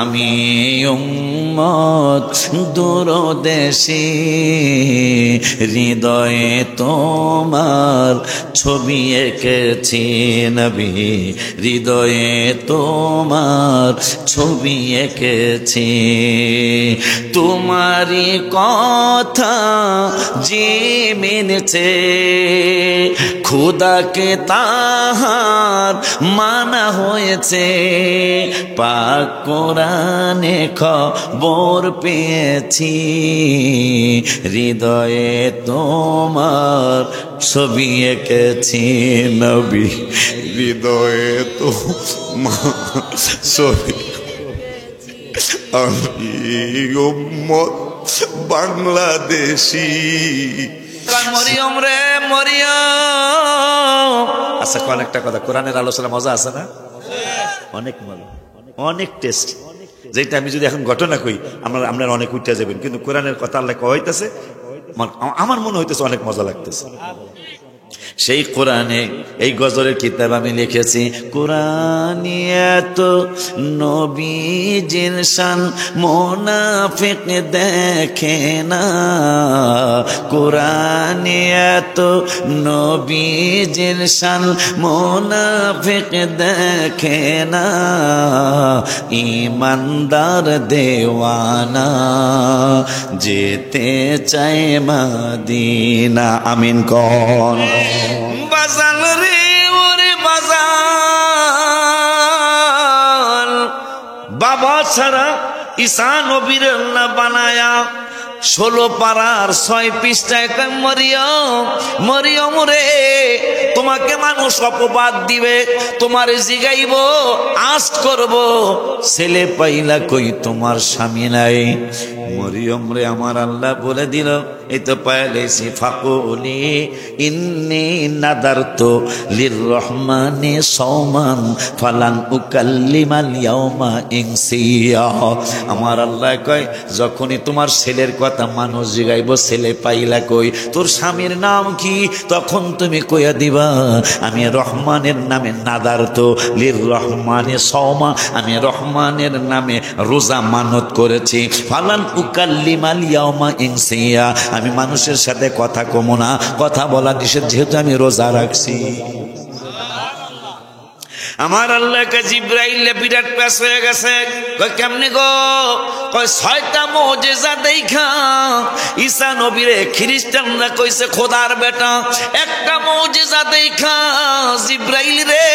আমি উম্মত দূরদেশে, হৃদয়ে তোমার ছবি এঁকেছি নবী, হৃদয়ে তোমার ছবি এঁকেছি। তোমারই কথা যে মেনেছে, খোদাকে তাহার মানা হয়েছে। পাক কোরআনে খবর পেয়েছি, হৃদয়ে তোমার ছবি এঁকেছি নবী, হৃদয়ে তোমার ছবি। আমি উম্মত বাংলাদেশি। মরিয়ম রে মরিয়ম। আচ্ছা, অনেকটা কথা, কোরআনের আলোচনা মজা আছে না? অনেক মজা, অনেক টেস্ট। যেটা আমি যদি এখন ঘটনা কই আমরা অনেক উঠে যাবেন, কিন্তু কোরআনের কথা আল্লাহ কইতাছে, আমার মনে হইতেছে অনেক মজা লাগতেছে। সেই কোরআনে এই গজলের কিতাব আমি লিখেছি। কোরআনিয়াত নবীজির শান মুনাফিক দেখে না, কোরআনিয়াত নবীজির শান মুনাফিক দেখে না, ইমানদার দেওয়ানা যেতে চায় মদিনা। আমিন কোন বাজান রে ওরে বাজান, বাবা ছাড়া ঈসা নবীর আল্লাহ বানায়া 16 পারার 6 পৃষ্ঠায় মরিয়ম মরিয়ম রে, তোমাকে মানুষ অপবাদ দিবে, তোমার জিগাইব, আস্ক করব, ছেলে পাইলা কই তোমার স্বামী নাই। মরিয়ম রে আমার আল্লাহ বলে দিল, এই তো পাইলেছি, ফাকুলি ইন্নী নাদারতু লিররহমানি সাওমান ফালান উকাল্লিমাল ইয়াওমা ইনসিয়া। আমার আল্লাহ কয়, যখনই তোমার ছেলের কথা মানুষ জিগাইব, ছেলে পাইলা কই, তোর স্বামীর নাম কি, তখন তুমি কইয়া দিবা, আমি রহমানের নামে নাদারতু লিররহমানি সাওমা, আমি রহমানের নামে রোজা মানত করেছি, ফালান উকাল্লিমাল ইয়াওমা ইনসিয়া, আমি মানুষের সাথে কথা কমো না, কথা বলা নিষেধ, যেহেতু আমি রোজা রাখছি। আমার আল্লাহকে জিব্রাইল বিরাট পেশ হয়ে গেছে। কই কেমনে গো? কই 6টা মুজিজা দেখা ঈসা নবীরে খ্রিস্টানরা কইছে খোদার বেটা। একটা মুজিজা দেখা জিব্রাইল রে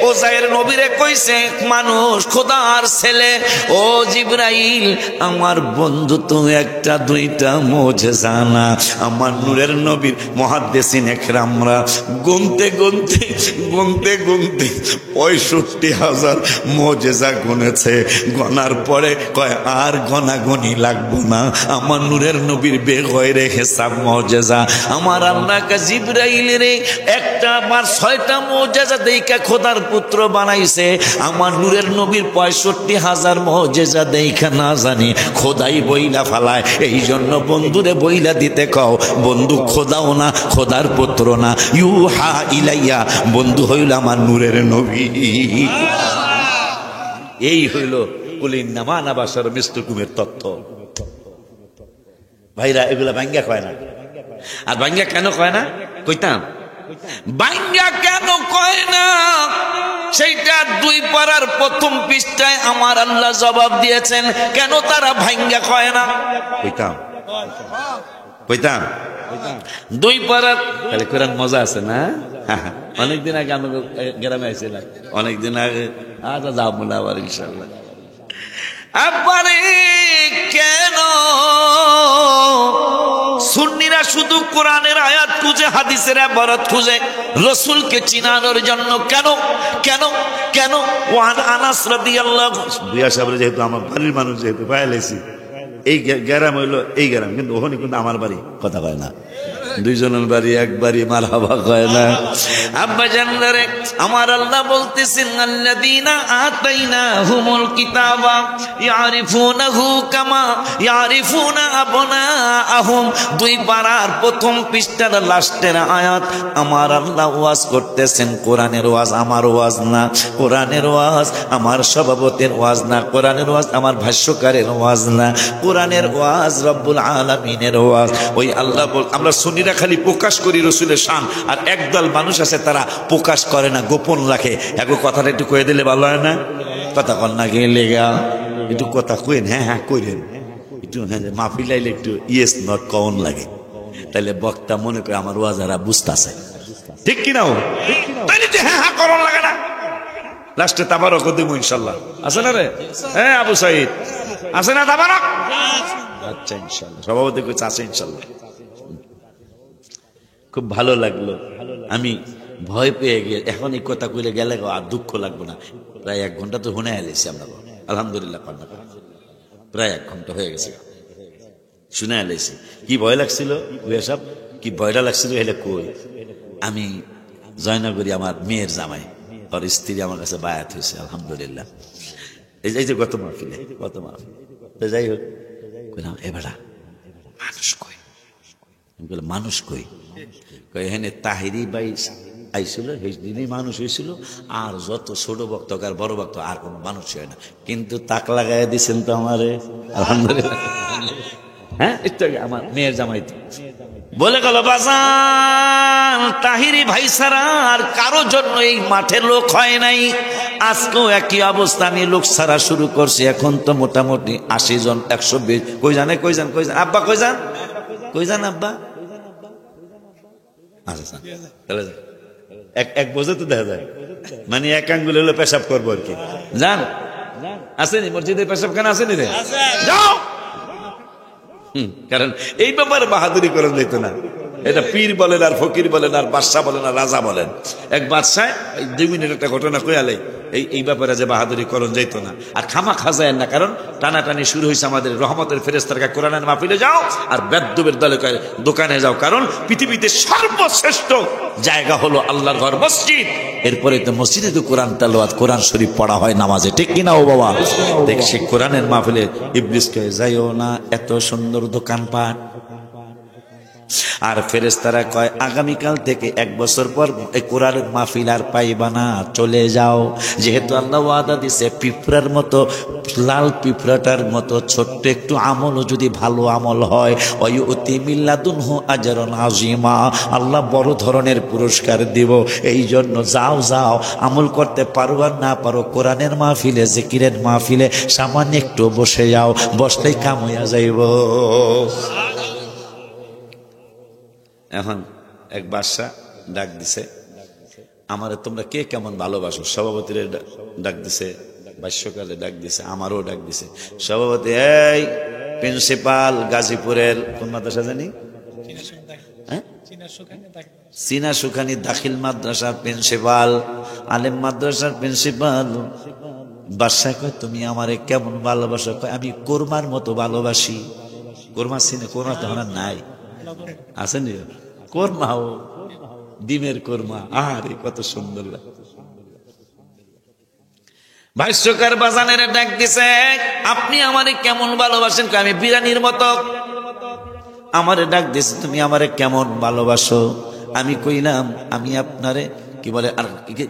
ওজায়ের নবীরে কইছে মানুষ খোদার ছেলে। ও জিব্রাইল, আমার বন্ধু তো একটা দুইটা মুজিজা না, আমার নূরের নবীর মুহাদ্দিসিন একরামরা গুনতে গুনতে গুনতে গুনতে 65,000 মুজিজা গুনেছে। গনার পরে কয় আর গনাগনি লাগবো না, আমার নূরের নবীর বেগয়রে হিসাব মুজিজা। আমার আল্লাহকে জিব্রাইল রে একটা বার 6টা মুজিজা দেইখা খোদার পুত্র বানাইছে। আমার নূরের নবীর 65,000 মুজিজা দেইখা না জানি খোদাই বইলা ফালায়। এই জন্য বন্ধুরে বইলা দিতে কও, বন্ধু খোদাও না, খোদার পুত্র না, ইউহা ইলাইয়া, বন্ধু হইল আমার নূরের নবী। এই হইল কুলিন্নামা নাবাসার মিষ্টুকুমের তত্ত্ব। ভাইরা, এগুলা ভাঙ্গা কয় না। আর ভাঙ্গা কেন কয় না? কইতাম ভাঙ্গা কেন কয় না, সেইটা 2 পারার 1ম পৃষ্ঠায় আমার আল্লাহ জবাব দিয়েছেন, কেন তারা ভাঙ্গা কয় না। কইতাম কইতাম 2 পারার। তাহলে কোরআন মজা আছে না? অনেকদিন আগে আমি গ্রামে আইছিলাম, অনেকদিন আগে। আচ্ছা যাবো না আবার ইনশাল্লাহ। আবারে কেন সুন্নিরা শুধু কোরআনের আয়াত খুঁজে, হাদিসের ইবারত খুঁজে, রাসূলকে চিনানোর জন্য? কেন কেন কেন? ওয়ান আনাস রাদিয়াল্লাহু, বুয়া সাহেব যেহেতু আমার বাড়ির মানুষ, যেহেতু পাইলেছি, এই গ্রাম হইলো এই গ্রাম, কিন্তু ওখানে কিন্তু আমার বাড়ি, কথা কয় না। দুইজনের বাড়ি একবারই মারহাবা কয় না। আব্বা জানলে আমার আল্লাহ বলতেছেন আল্লাযীনা আতাইনাহুমুল কিতাবা ইয়ারিফুনাহু কামা ইয়ারিফুনা আবনাআহুম। 2 পারার প্রথম পৃষ্ঠার লাস্টের আয়াত। আমার আল্লাহ ওয়াজ করতেছেন, কোরআনের ওয়াজ আমার ওয়াজ না, কোরআনের ওয়াজ আমার সভাপতির ওয়াজ না, কোরআনের ওয়াজ আমার ভাষ্যকারের ওয়াজ না, কোরআনের ওয়াজ রব্বুল আলামিনের ওয়াজ। ওই আল্লাহ বল, আমরা সুন্নিরা খালি প্রকাশ করি রসুলের শান, আর একদল মানুষ আছে তারা প্রকাশ করে না, গোপন রাখে। একটু কথাটা একটু কয়ে দিলে ভালো হয় না? কথা কন না গেলে গা একটু কথা কইন, হ্যাঁ হ্যাঁ কইরেন একটু, হ্যাঁ মাহফিল আইলে একটু ইয়েস নট কমন লাগে, তাইলে বক্তা মনে করে আমার ওয়াজারা বুঝতেছে, ঠিক কিনা? তাইলে হ্যাঁ হ্যাঁ করন লাগে না, লাস্টে তাবারক দিব ইনশাল্লাহ। আছে না রে? হ্যাঁ আবু সাইদ আছে না তাবারক? আচ্ছা ইনশাল্লাহ, সভাপতি কইছে আছে ইনশাল্লাহ। খুব ভালো লাগলো, আমি ভয় পেয়ে গিয়ে এখন এই কথা কইলে গেলে আর দুঃখ লাগবে না। প্রায় 1 ঘন্টা তো শুনে এলেছি আমরা, আলহামদুলিল্লাহ প্রায় 1 ঘন্টা হয়ে গেছে শুনে এলেছি। কি ভয় লাগছিল সব, কি ভয়টা লাগছিল হেলে কই, আমি জয়নগরী আমার মেয়ের জামাই, ওর স্ত্রী আমার কাছে বায়াত হয়েছে আলহামদুলিল্লাহ। এই যে গত মাহফিলে যাই হোক কইলাম, এ বেটা মানুষ কই? আমি বললাম মানুষ কই? এখানে তাহিরি ভাই আইছিল, সেই দিনই মানুষ হয়েছিল, আর যত ছোট ভক্ত আর বড় ভক্ত আর কোনো মানুষ হয় না, কিন্তু তাক লাগাই দিচ্ছেন তো আমারে আলহামদুলিল্লাহ। হ্যাঁ একটু আমার মেয়ের জামাই বলে গেল, বাজান তাহিরি ভাই ছাড়া আর কারো জন্য এই মাঠে লোক হয় নাই। আজকেও একই অবস্থা, আমি লোক ছাড়া শুরু করছি, এখন তো মোটামুটি 80 জন 120। কই জানে কই যান আব্বা, কই যান আব্বা? আচ্ছা তাহলে এক বোঝে তো দেখা যায়, মানে 1 আঙ্গুল হলো পেশাব করবো আর কি। যান আসেনি মসজিদে পেশাবখানা আসেনি রে, যাও। কারণ এই ব্যাপারে বাহাদুরি করে যেত না, এটা পীর বলেন আর ফকির বলেন আর বাদশাহ বলেন আর রাজা বলেন, এক বাদশাহ 2 মিনিট একটা ঘটনা কইয়ালে এই ব্যাপারে যে বাহাদুরি করণ যাইতো না। আর খামা খাজায়েন না, কারণ টানাটানি শুরু হয়েছে আমাদের রহমতের ফেরেশতার কাছে, কোরআনের মাহফিলে যাও আর বেদ্যুবের দোকানে যাও, কারণ পৃথিবীতে সর্বশ্রেষ্ঠ জায়গা হলো আল্লাহর ঘর মসজিদ। এরপরে তো মসজিদে তো কোরআন তেলাওয়াত, কোরআন শরীফ পড়া হয় নামাজে, ঠিক কিনা ও বাবা? দেখছি কোরআনের মাহফিলে ইবলিস কয়ে যাইও না, এত সুন্দর দোকানপাট। আর ফেরেশতারা কয় আগামীকাল থেকে 1 বছর পর এই কোরআনের মাহফিল আর পাইবা না, চলে যাও। যেহেতু আল্লাহ ওয়াদা দিছে, পিঁপড়ার মতো, লাল পিঁপড়াটার মতো ছোট্ট একটু আমলও যদি ভালো আমল হয়, ওয়ুতি মিল্লাদুনহু আজরান আযীমা, আল্লাহ বড় ধরনের পুরস্কার দিব। এই জন্য যাও আমল করতে পারো আর না পারো, কোরআনের মাহফিলে, জিকিরের মাহফিলে সামান্য একটু বসে যাও, বসলেই কাম হইয়া যাইব। এখন এক বাদশা ডাক দিছে, আমারে তোমরা কে কেমন ভালোবাসো? সভাপতির ডাক দিছে, ভাষ্যকারে ডাক দিছে, আমারও ডাক দিছে। সভাপতি, এই প্রিন্সিপাল গাজীপুরের কোন মাদ্রাসা জানি, চীনা সুখানি দাখিল মাদ্রাসার প্রিন্সিপাল, আলেম মাদ্রাসার প্রিন্সিপাল। বাদশা কয় তুমি আমারে কেমন ভালোবাসো? কয় আমি কোরমার মতো ভালোবাসি। কোরমা চিনে? কোরমা তো আমার নাই, আছেন কোরমা, ও ডিমের কোরমা, আরে কত সুন্দর লাগে। ভাষ্যকার বাজানের ডাক দিছে, আপনি আমারে কেমন ভালোবাসেন? আমি বিরানির মতো। আমারে ডাক দিছে, তুমি আমারে কেমন ভালোবাসো? আমি কইলাম আমি আপনারে কি বলে আর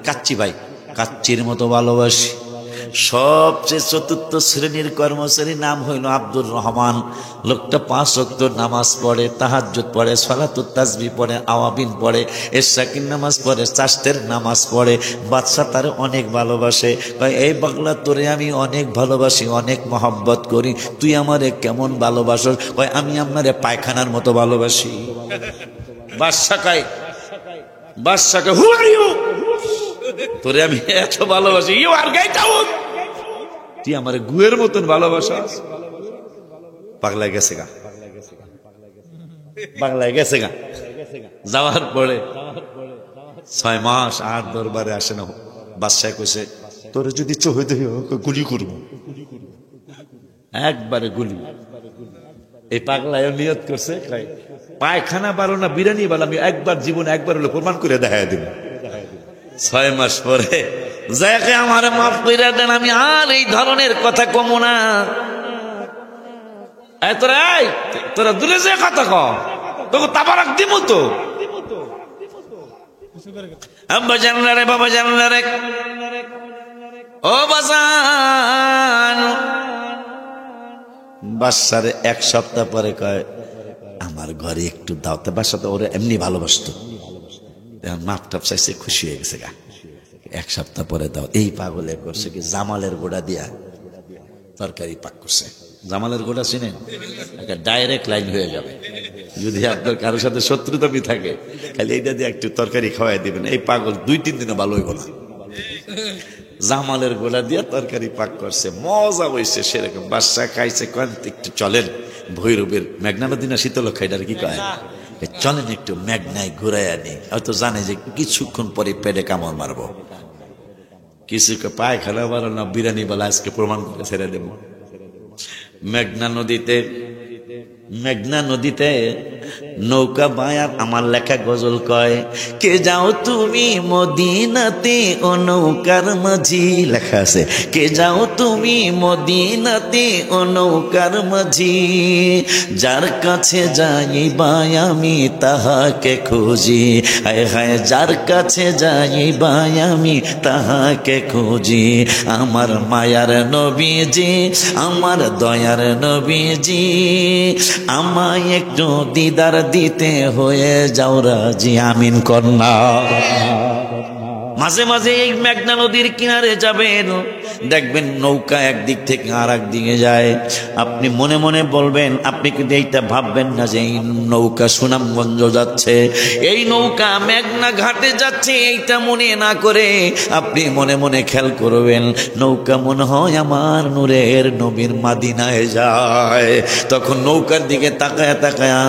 কাচ্চি ভাই, কাচ্চির মতো ভালোবাসি। সবচেয়ে 4র্থ শ্রেণীর কর্মচারী, নাম হইল আব্দুর রহমান। লোকটা 5 ওয়াক্ত নামাজ পড়ে, তাহাজ্জুদ পড়ে, সালাতুত তাসবিহ পড়ে, আওয়াবিন পড়ে, এশরাকের নামাজ পড়ে, চাষ্টের নামাজ পড়ে। বাদশা তারে অনেক ভালোবাসে। কয় এই পাগলা, তোরে আমি অনেক ভালোবাসি, অনেক মহব্বত করি, তুই আমারে কেমন ভালোবাসস? কয় আমি আপনারে পায়খানার মতো ভালোবাসি। বাদশাকে হু আর ইউ, তোরে আমি এত ভালোবাসি, ইউ আর গেট আউট, তুই আমার গুয়ের মতন ভালোবাসা। পাগলায় গেছে গা। যাওয়ার পরে 6 মাস আর দরবারে আসে না। বাদশাহ কইছে, তোরে যদি চোখে দেখি গুলি করবো, একবারে গুলি। এই পাগলায় নিয়ত করছে, পায়খানা ভালো না বিরিয়ানি ভালো আমি একবার জীবনে একবার হলে প্রমাণ করে দেখাই দিব। 6 মাস পরে যাকে আমার মাফ করে দেন, আমি আর এই ধরনের কথা কমো না। তোরা দূরে যে কথা কম তোকে তাবারাক দিব তো। আব্বা জানলা রে, বাবা জানলা রে, ও বাজান। বাচ্চারে 1 সপ্তাহ পরে কয় আমার ঘরে একটু দাও। তো বাচ্চা তো ওরা এমনি ভালোবাসতো, মাপ টাপ চাইছে, খুশি হয়ে গেছে গা। 1 সপ্তাহ পরে দাও। এই পাগলে করছে কি জামালের গোড়া দিয়া তরকারি পাক করছে। জামালের গোড়া চিনেন? একটা ডাইরেক্ট লাইন হয়ে যাবে। যদি আপনার কারোর সাথে শত্রুতামি থাকে খালি এইটা দিয়ে একটু তরকারি খাওয়াই দিবেন, এই পাগল 2-3 দিনে ভালো হইব না। জামালের গোলা দিয়ে তরকারি পাক করছে, মজা হয়েছে সেরকম। বাচ্চা খাইছে, একটু চলেন ভৈরবের মেঘনা নদী না শীতলক্ষা, এটার কি কয়, চলেন একটু মেঘনায় ঘুরাই আনি। হয়তো জানে যে কিছুক্ষণ পরে পেটে কামড় মারবো। কিছু পায়খানা বারো না বিরিয়ানি বলা আজকে প্রমাণ করে ছেড়ে দেব। মেঘনা নদীতে নৌকা বায়ার আমার লেখা গজল কয়, কে যাও তুমি মদিনাতে ও নৌকার মাঝি। লেখা আছে, কে যাও তুমি মদিনাতে ও নৌকার মাঝি, যার কাছে যাইবা আমি তাহাকে খুঁজি। হায় হায়, যার কাছে যাইবা আমি তাহাকে খুঁজি। আমার মায়ার নবীজি, আমার দয়ার নবীজি, আমায় একটু দিদার দিতে হয়ে যাও রাজি। আমিন কন্যা। মাঝে মাঝে এই মেঘনা নদীর কিনারে যাবেন, দেখবেন নৌকা একদিক থেকে আর এক দিকে যায়। আপনি মনে মনে বলবেন, আপনি কিন্তু এইটা ভাববেন না যে এই নৌকা সুনামগঞ্জ যাচ্ছে, এই নৌকা মেঘনা ঘাটে যাচ্ছে, এইটা মনে না করে আপনি মনে মনে খেয়াল করবেন নৌকা মনে হয় আমার নূরের নবীর মাদিনায় যায়। তখন নৌকার দিকে তাকায়া তাকায়া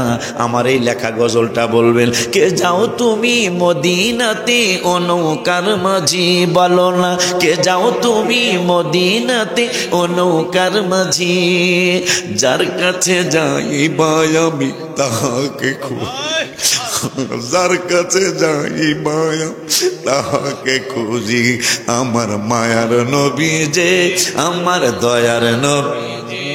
আমার এই লেখা গজলটা বলবেন, কে যাও তুমি মদিনাতে ও নৌকার মাঝি। বলো না, কে যাও তুমি মদিনাতে ও নৌকার মাঝি, যার কাছে যাইবা আমি তাহাকে খুঁজি। যার কাছে যাইবা তাহাকে খুঁজি। আমার মায়ার নবী যে, আমার দয়ার নবী যে,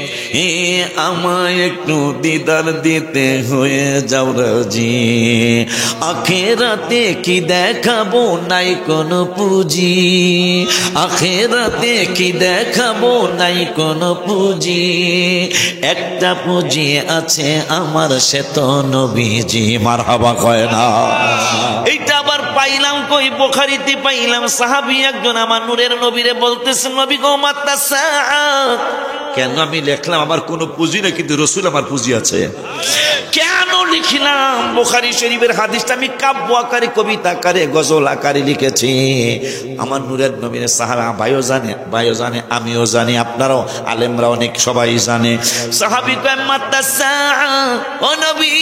আমায় একটু দিদার দিতে হয়ে যাও রাজি। আখেরাতে কি দেখাবো নাই কোন পুঁজি, আখেরাতে কি দেখাবো নাই কোন পুঁজি, একটা পুঁজি আছে আমার, সে তো নবীজি। মারহাবা কয় না। এইটা আবার পাইলাম কই, বুখারীতে পাইলাম। সাহাবী একজন আমার নূরের নবীরে বলতেছেন, নবী গো মাত্তাসা, কেন আমি লিখলাম আমার কোনো পুঁজি না, কিন্তু রসুল আমার পুঁজি আছে। কেন লিখলাম? বুখারী শরীফের হাদিসটা আমি কাব্য আকারে, কবিতা আকারে, গজল আকারে লিখেছি। আমার নূরের নবীর সাহাবা ভাইও জানে, আমিও জানি, আপনারাও আলেমরা অনেক সবাই জানে। সাহাবী কয় মাত্তাসা, ও নবী,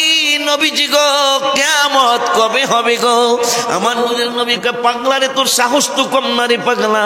নবীজি গো কিয়ামত কবে হবে গো? আমার নূরের নবী কয়, পাগলা রে, তোর সাহস তো কম না রে পাগলা,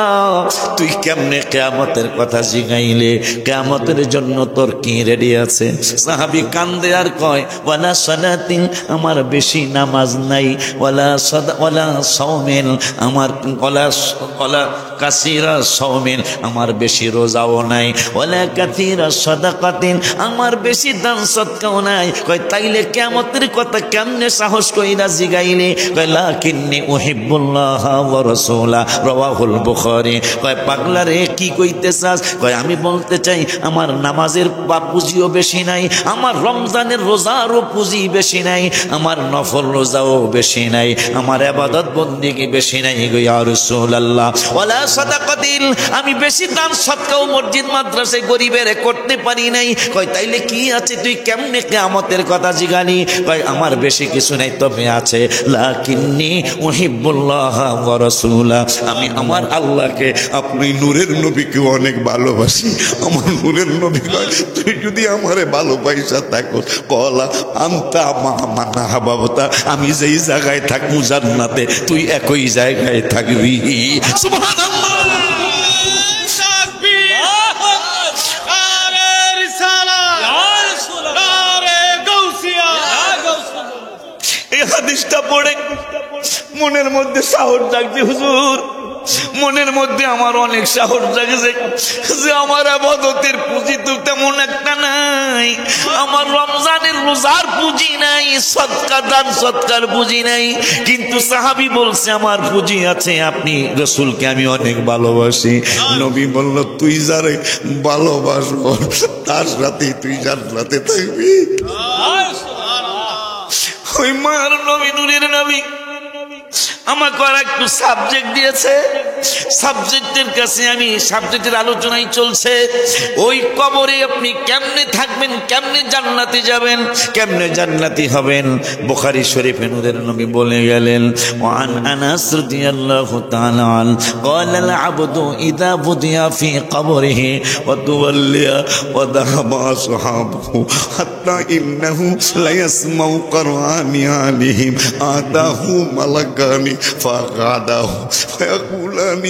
তুই কেমনে কিয়ামতের কথা জিগাইলে? কিয়ামতের জন্য তোর কি রেডি আছে? সাহাবী কান্দে আর কয়, ওয়ালা সালাতিন, আমার বেশি নামাজ নাই, ওয়ালা সাওমিন, আমার ওয়ালা কাসীরা সাওমিন, আমার বেশি রোজাও নাই, ওয়ালা কাসীরা সাদাকাতিন, আমার বেশি দান সদকাও নাই। কয় তাইলে কিয়ামতের কথা কেমনে সাহস কইরা জিগাইলে? কয় লাকিন্নী উহিব্বুল্লাহ ওয়া রাসূলা, রাওয়াহুল বুখারী। কয় পাগলা রে, কি কইতে চাস? কয় আমি বলতে চাই আমার নামাজের পুঁজিও বেশি নাই, আমার রমজানের রোজারও পুঁজি বেশি নাই, আমার নফল রোজাও বেশি নাই, আমার ইবাদত বন্দেগী বেশি নাই গো ইয়া রাসূলুল্লাহ। ওয়ালা সাদাকাতিন, আমি বেশি দান সদকাও মসজিদ মাদ্রাসায় গরিবের করতে পারি নাই। কয় তাইলে কি আছে? তুই কেমনে কিয়ামতের কথা জিগালি? কয় আমার বেশি কিছু নাই, তবে আছে লাকিন্নী উহিব্বুল্লাহ ওয়া রাসূলা, আমি আমার আল্লাহকে, আপনি নূরের নবীকে অনেক ভালোবাসি। আমার নূরের নবী কয়, তুই যদি আমারে ভালোবাসা থাকো, কলা আনতা মানা হাবাবতা, আমি যেই জায়গায় থাকবো জান্নাতে তুই একই জায়গায় থাকবি। সুবহানাল্লাহ। পৃষ্ঠা পড়ে মনের মধ্যে সাহস জাগছে, হুজুর মনের মধ্যে আমার অনেক সাহস জাগছে যে আমার ইবাদতের পুঁজি তো তেমন একটা নাই, আমার রমজানের রোজার পুঁজি নাই, সদকা দান সদকার পুঁজি নাই, কিন্তু সাহাবী বলছে আমার পুঁজি আছে, আপনি রাসূলকে আমি অনেক ভালোবাসি। নবী বলল তুই যারে ভালোবাসো তার সাথে তুই জান্নাতে থাকবি। ওই মার নবী, নূরের নবী আমাকে আর একটু সাবজেক্ট দিয়েছে, সাবজেক্টের কাছে আমি সাবজেক্টের আলোচনাই চলছে। ওই কবরে আপনি কেমনে থাকবেন, কেমনে জান্নাতে যাবেন, কেমনে জান্নাতি হবেন। বুখারী শরীফে নূরের নবী বলে গেলেন, ওয়ান আনাস রাদিয়াল্লাহু তাআলা আন قال العبد اذا بضع في قبره وتولى وذهب اصحابه حتى انه لا يسمع قرآن عليهم آتاه ملكان فقعده فيقولان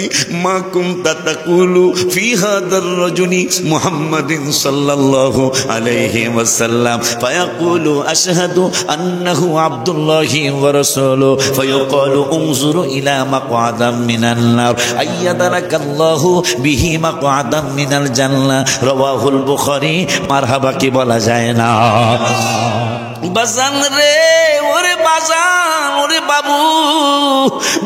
ما كنت تقول في هذا الرجل محمد صلى الله عليه وسلم فيقول أشهد أنه عبد الله ورسوله فيقال انظر إلى مقعد من النار أيدك الله به مقعدا من الجنة رواه البخاري। মারহাবা কি বলা যায় না? বাজান রে, ওরে বাজান, ওরে বাবু,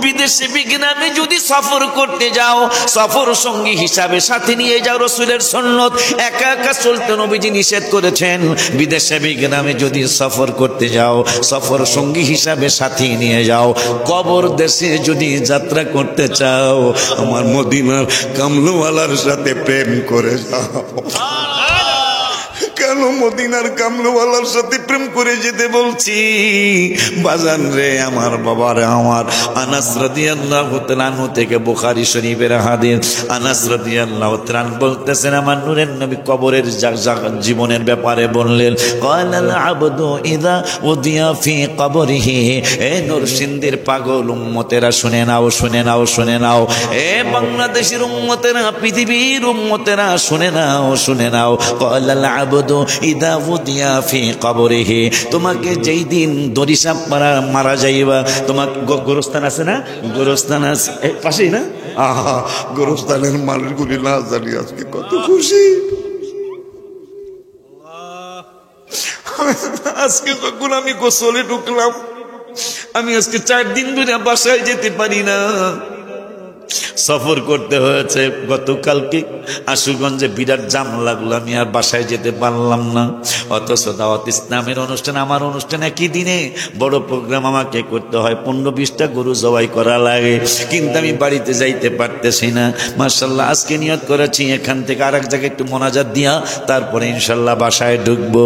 বিদেশে বিজ্ঞানে যদি সফর করতে যাও, সফর সঙ্গী হিসাবে সাথে নিয়ে যাও। রাসূলের সুন্নাত, একা একা চলতে নবীজি নিষেধ করেছেন। বিদেশে বিজ্ঞানে যদি সফর করতে যাও, সফর সঙ্গী হিসাবে সাথে নিয়ে যাও। কবর দেশে যদি যাত্রা করতে চাও, আমার মদিনার কামলওয়ালার সাথে প্রেম করে যাও। কেন মদিনার কামলওয়ালার সাথে প্রেম করে যেতে বলছি? বাজান রে, আমার বাবার, আমার আনাস রাদিয়াল্লাহু তাআলা আনহু থেকে বুখারী শরীফের হাদিস। আনাস রাদিয়াল্লাহু তাআলা বলতেছেন, আমার নূরের নবী কবরের জীবনের ব্যাপারে বললেন, ক্বালাল আবদু ইযা উদিয়া ফি কবরিহি। এ নরসিংদীর পাগল উম্মতেরা শুনে নাও, শুনে নাও, শুনে নাও। এ বাংলাদেশের উম্মতেরা, পৃথিবীর উম্মতেরা শুনে নাও, শুনে নাও। ক্বালাল আবদু ইদা উদিয়া ফি কবরিহি, তোমাকে যেই দিন দরিসাপ মারা যাইবা, তোমার গোরস্থান আছে না, গোরস্থান আছে পাশেই না, আহা, গোরস্থানের মালিকগুলি না জানি আজকে কত খুশি। আজকে যখন আমি গোসলে ঢুকলাম, আমি আজকে 4 দিন ধরে বাসায় যেতে পারি না, সফর করতে হয়েছে। গতকালকে আশুগঞ্জে বিরাট জাম লাগলো, আমি আর বাসায় যেতে পারলাম না। অথচ দাওয়াত ইসলামের অনুষ্ঠান, আমার অনুষ্ঠান একই দিনে বড় প্রোগ্রাম আমাকে করতে হয়, 15-20টা গরু জবাই করা লাগে, কিন্তু আমি বাড়িতে যাইতে পারতেছি না। মাশাআল্লাহ, আজকে নিয়ত করেছি এখান থেকে আর এক জায়গায় একটু মোনাজাত দিয়া তারপরে ইনশাল্লাহ বাসায় ঢুকবো।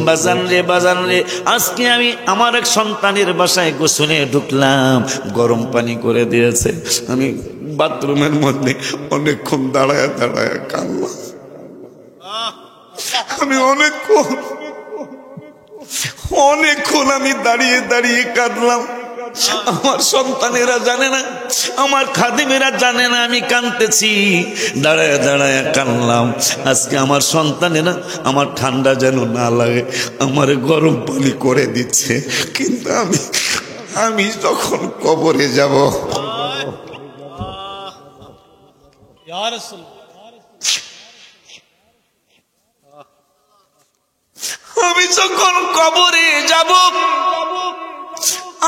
বাজান রে, বাজান রে, আজকে আমি আমার এক সন্তানের বাসায় গোসলে ঢুকলাম, গরম পানি করে দিয়েছে। আমি বাথরুমের মধ্যে অনেকক্ষণ দাঁড়ায় দাঁড়ায় কাঁদলাম। আমি অনেকক্ষণ আমি দাঁড়িয়ে দাঁড়িয়ে কাঁদলাম। আমার সন্তানেরা জানে না, আমার খাদিমেরা জানে না আমি কাঁদতেছি, দাঁড়ায় দাঁড়ায় কাঁদলাম। আজকে আমার সন্তানেরা আমার ঠান্ডা যেন না লাগে আমার গরম পানি করে দিচ্ছে, কিন্তু আমি যখন কবরে যাব, আমি যখন কবরে যাব,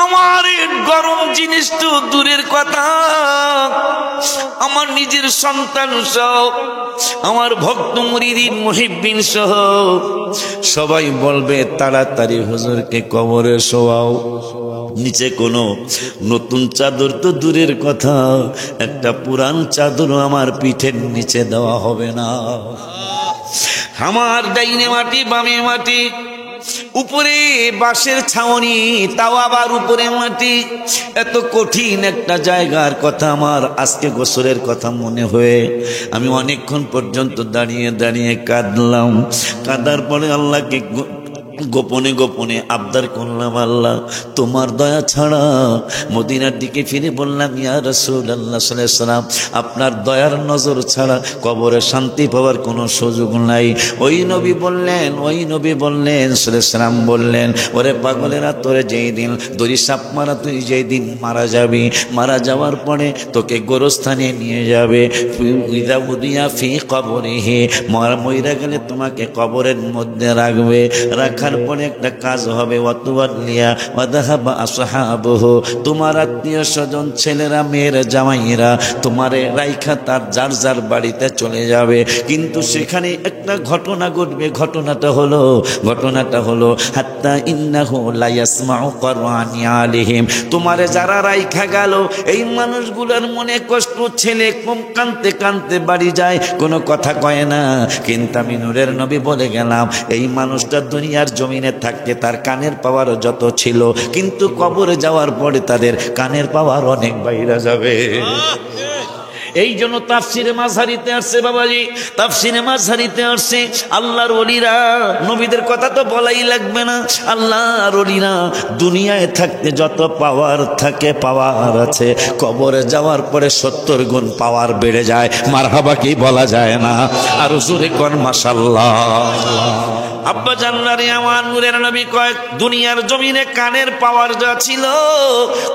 আমার গরম জিনিস তো দূরের কথা, আমার নিজের সন্তান সহ, আমার ভক্ত মুরিদিন মুহিব্বিন সহ সবাই বলবে তাড়াতাড়ি হুজুরকে কবরে শোয়াও। নিচে কোনো নতুন চাদর তো দূরের কথা, একটা পুরান চাদরও আমার পিঠের নিচে দেওয়া হবে না। আমার ডাইনে মাটি, বামে মাটি, উপরে বাঁশের ছাউনি, তাও আবার উপরে মাটি। এত কঠিন একটা জায়গার কথা আমার আজকে গোসলের কথা মনে হয়ে আমি অনেকক্ষণ পর্যন্ত দাঁড়িয়ে দাঁড়িয়ে কাঁদলাম। কাঁদার পরে আল্লাহকে গোপনে গোপনে আবদার করলাম, আল্লাহ তোমার দয়া ছাড়া। মদিনার দিকে ফিরে বললাম, ইয়া রাসূলুল্লাহ সাল্লাল্লাহু আলাইহি ওয়াসাল্লাম, আপনার দয়ার নজর ছাড়া কবরে শান্তি পাওয়ার কোনো সুযোগ নাই। ওই নবী বললেন সাল্লাল্লাহু আলাইহি ওয়াসাল্লাম বললেন, ওরে পাগলেরা, তোরে যেই দিন দড়ি সাপ মারা, তুই যেই দিন মারা যাবি, মারা যাওয়ার পরে তোকে গোরস্থানে নিয়ে যাবে। ইযা উদিয়া ফি কবরিহি, মইরা গেলে তোমাকে কবরের মধ্যে রাখবে। রাখার পরে একটা কাজ হবে, ওয়াতুয়াল্লিয়া ওয়াদাহাবা আসহাবুহু, তোমার আত্মীয় স্বজন, ছেলেরা, মেয়েরা, জামাইরা তোমারে রাইখা তার যার যার বাড়িতে চলে যাবে। কিন্তু সেখানে একটা ঘটনা ঘটবে। ঘটনাটা হলো হাত্তা ইন্নাহু লা ইয়াসমাউ কুরআনি আলাইহিম, তোমারে যারা রাইখা গেল এই মানুষগুলোর মনে কষ্ট, ছেলে কাঁদতে কাঁদতে বাড়ি যায়, কোনো কথা কয় না। কিন্তু আমি নূরের নবী বলে গেলাম, এই মানুষটা দুনিয়ার জমিনে থাকতে তার কানের পাওয়ার যত ছিল, কিন্তু কবরে যাওয়ার পরে তাদের কানের পাওয়ার অনেক বাইরে যাবে। এই জন্য তাফসিরে মাযহারিতে আসছে, বাবাজি তাফসিরে মাযহারিতে আসছে, আল্লাহর ওলিরা, নবীদের কথা তো বলাই লাগবে না, আল্লাহর ওলিরা দুনিয়ায় থাকতে যত পাওয়ার থাকে, পাওয়ার আছে, কবরে যাওয়ার পরে 70 গুণ পাওয়ার বেড়ে যায়। মারহাবা কি বলা যায় না? আর জোরে কোন মাশাআল্লাহ। আব্বা জানলারে আমার নূরের নবী কয়, দুনিয়ার জমিনে কানের পাওয়ার যা ছিল,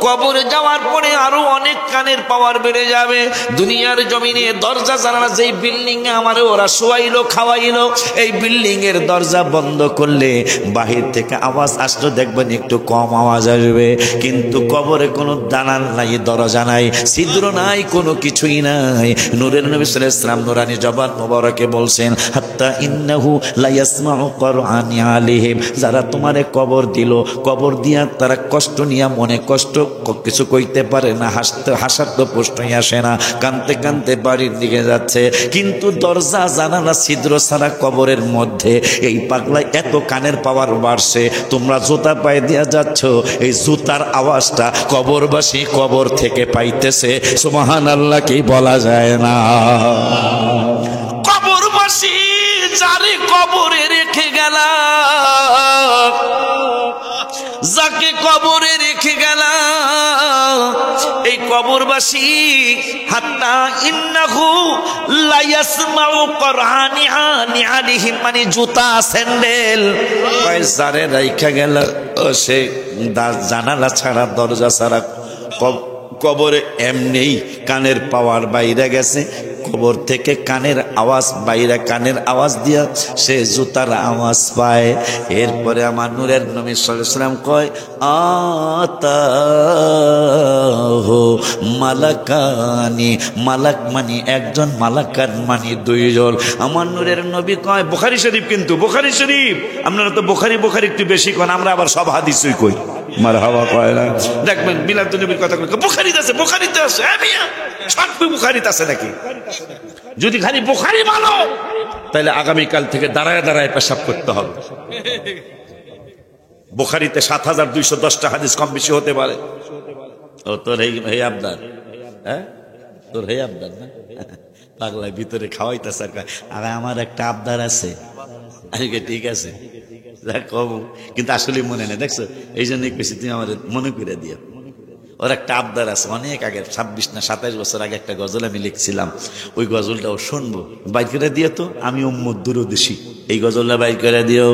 কবরে যাওয়ার পরে আরো অনেক কানের পাওয়ার বেড়ে যাবে। দুনিয়ার জমিনে দরজা জানালা, যেই বিল্ডিং এ আমারে ওরা শোয়াইলো খাওয়াইলো, এই বিল্ডিং এর দরজা বন্ধ করলে বাহির থেকে আওয়াজ আসলো, দেখবেন একটু কম আওয়াজ আসবে। কিন্তু কবরে কোনো দালান নাই, দরজা নাই, ছিদ্র নাই, কোনো কিছুই নাই। নূরের নবী সাল্লাল্লাহু আলাইহি ওয়াসাল্লাম নুরানি জবান মোবারকে বলছেন, হাত্তা ইন্নাহু লা ইয়াসমাউ কুরআনি আলাইহিম, যারা তোমারে কবর দিল, কবর দিয়া তারা কষ্ট নিয়া, মনে কষ্ট কিছু কইতে পারে না, হাসার তো প্রশ্নই আসে না, কানতে কানতে বাড়ির দিকে যাচ্ছে। কিন্তু দরজা জানালা ছিদ্র ছাড়া কবরের মধ্যে এই পাগলা এত কানের পাওয়ার বাড়ছে, তোমরা জুতা পায়ে দিয়া যাচ্ছ, এই জুতার আওয়াজটা কবরবাসী কবর থেকে পাইতেছে। সুবহানাল্লাহ কি বলা যায় না? কবরবাসী যারে কবরে রেখে গেলাম, যাকে কবরে রেখে গেলাম, এই কবরবাসী হাত্তা ইন্নাহু লা ইয়াসমাউ কুরআনি আলাইহিম, মানে জুতা স্যান্ডেল যারে রাইখা গেল, সে জানালা ছাড়া, দরজা ছাড়া কবরে এমনি কানের পাওয়ার বাইরে গেছে, কবর থেকে কানের আওয়াজ বাইরে, কানের আওয়াজ দিয়া সে জুতার আওয়াজ পায়। এরপরে আমার নূরের নবী সাল্লাল্লাহু আলাইহি ওয়াসাল্লাম কয়, আতাহু মালাকানি, মালাক মানে একজন, মালাকান মানে দুইজন। আমার নূরের নবী কয়, বুখারী শরীফ, কিন্তু বুখারী শরীফ, আপনারা তো বুখারী একটু বেশি কন, আমরা আবার সব হাদিসই কই। মারহাবা কয় না, দেখবেন মিলাদুন নবীর কথা কই, বুখারীতে আছে, মিয়া সব বুখারীতে আছে নাকি? যদি খালি বুখারী মানো, তাহলে আগামীকাল থেকে দাঁড়ায় দাঁড়ায় পেশাব করতে হবে। বুখারীতে 7210টা হাদিস কম বেশি হতে পারে। ও তোর এই আবদার, হ্যাঁ তোর এই আবদার না, পাগলায় ভিতরে খাওয়াইতেছে। আর আমার একটা আবদার আছে, ঠিক আছে কম, কিন্তু আসলে মনে নেই, দেখছো? এই জন্যই বেশি তুমি আমার মনে করে দিও। ওর একটা আবদার আছে, অনেক আগে 26 না 27 বছর আগে একটা গজল আমি লিখছিলাম, ওই গজলটাও শুনবো, বাইর করে দিও তো। আমি উম্মত দুরুদেশী, এই গজলটা বাইর করে দিও।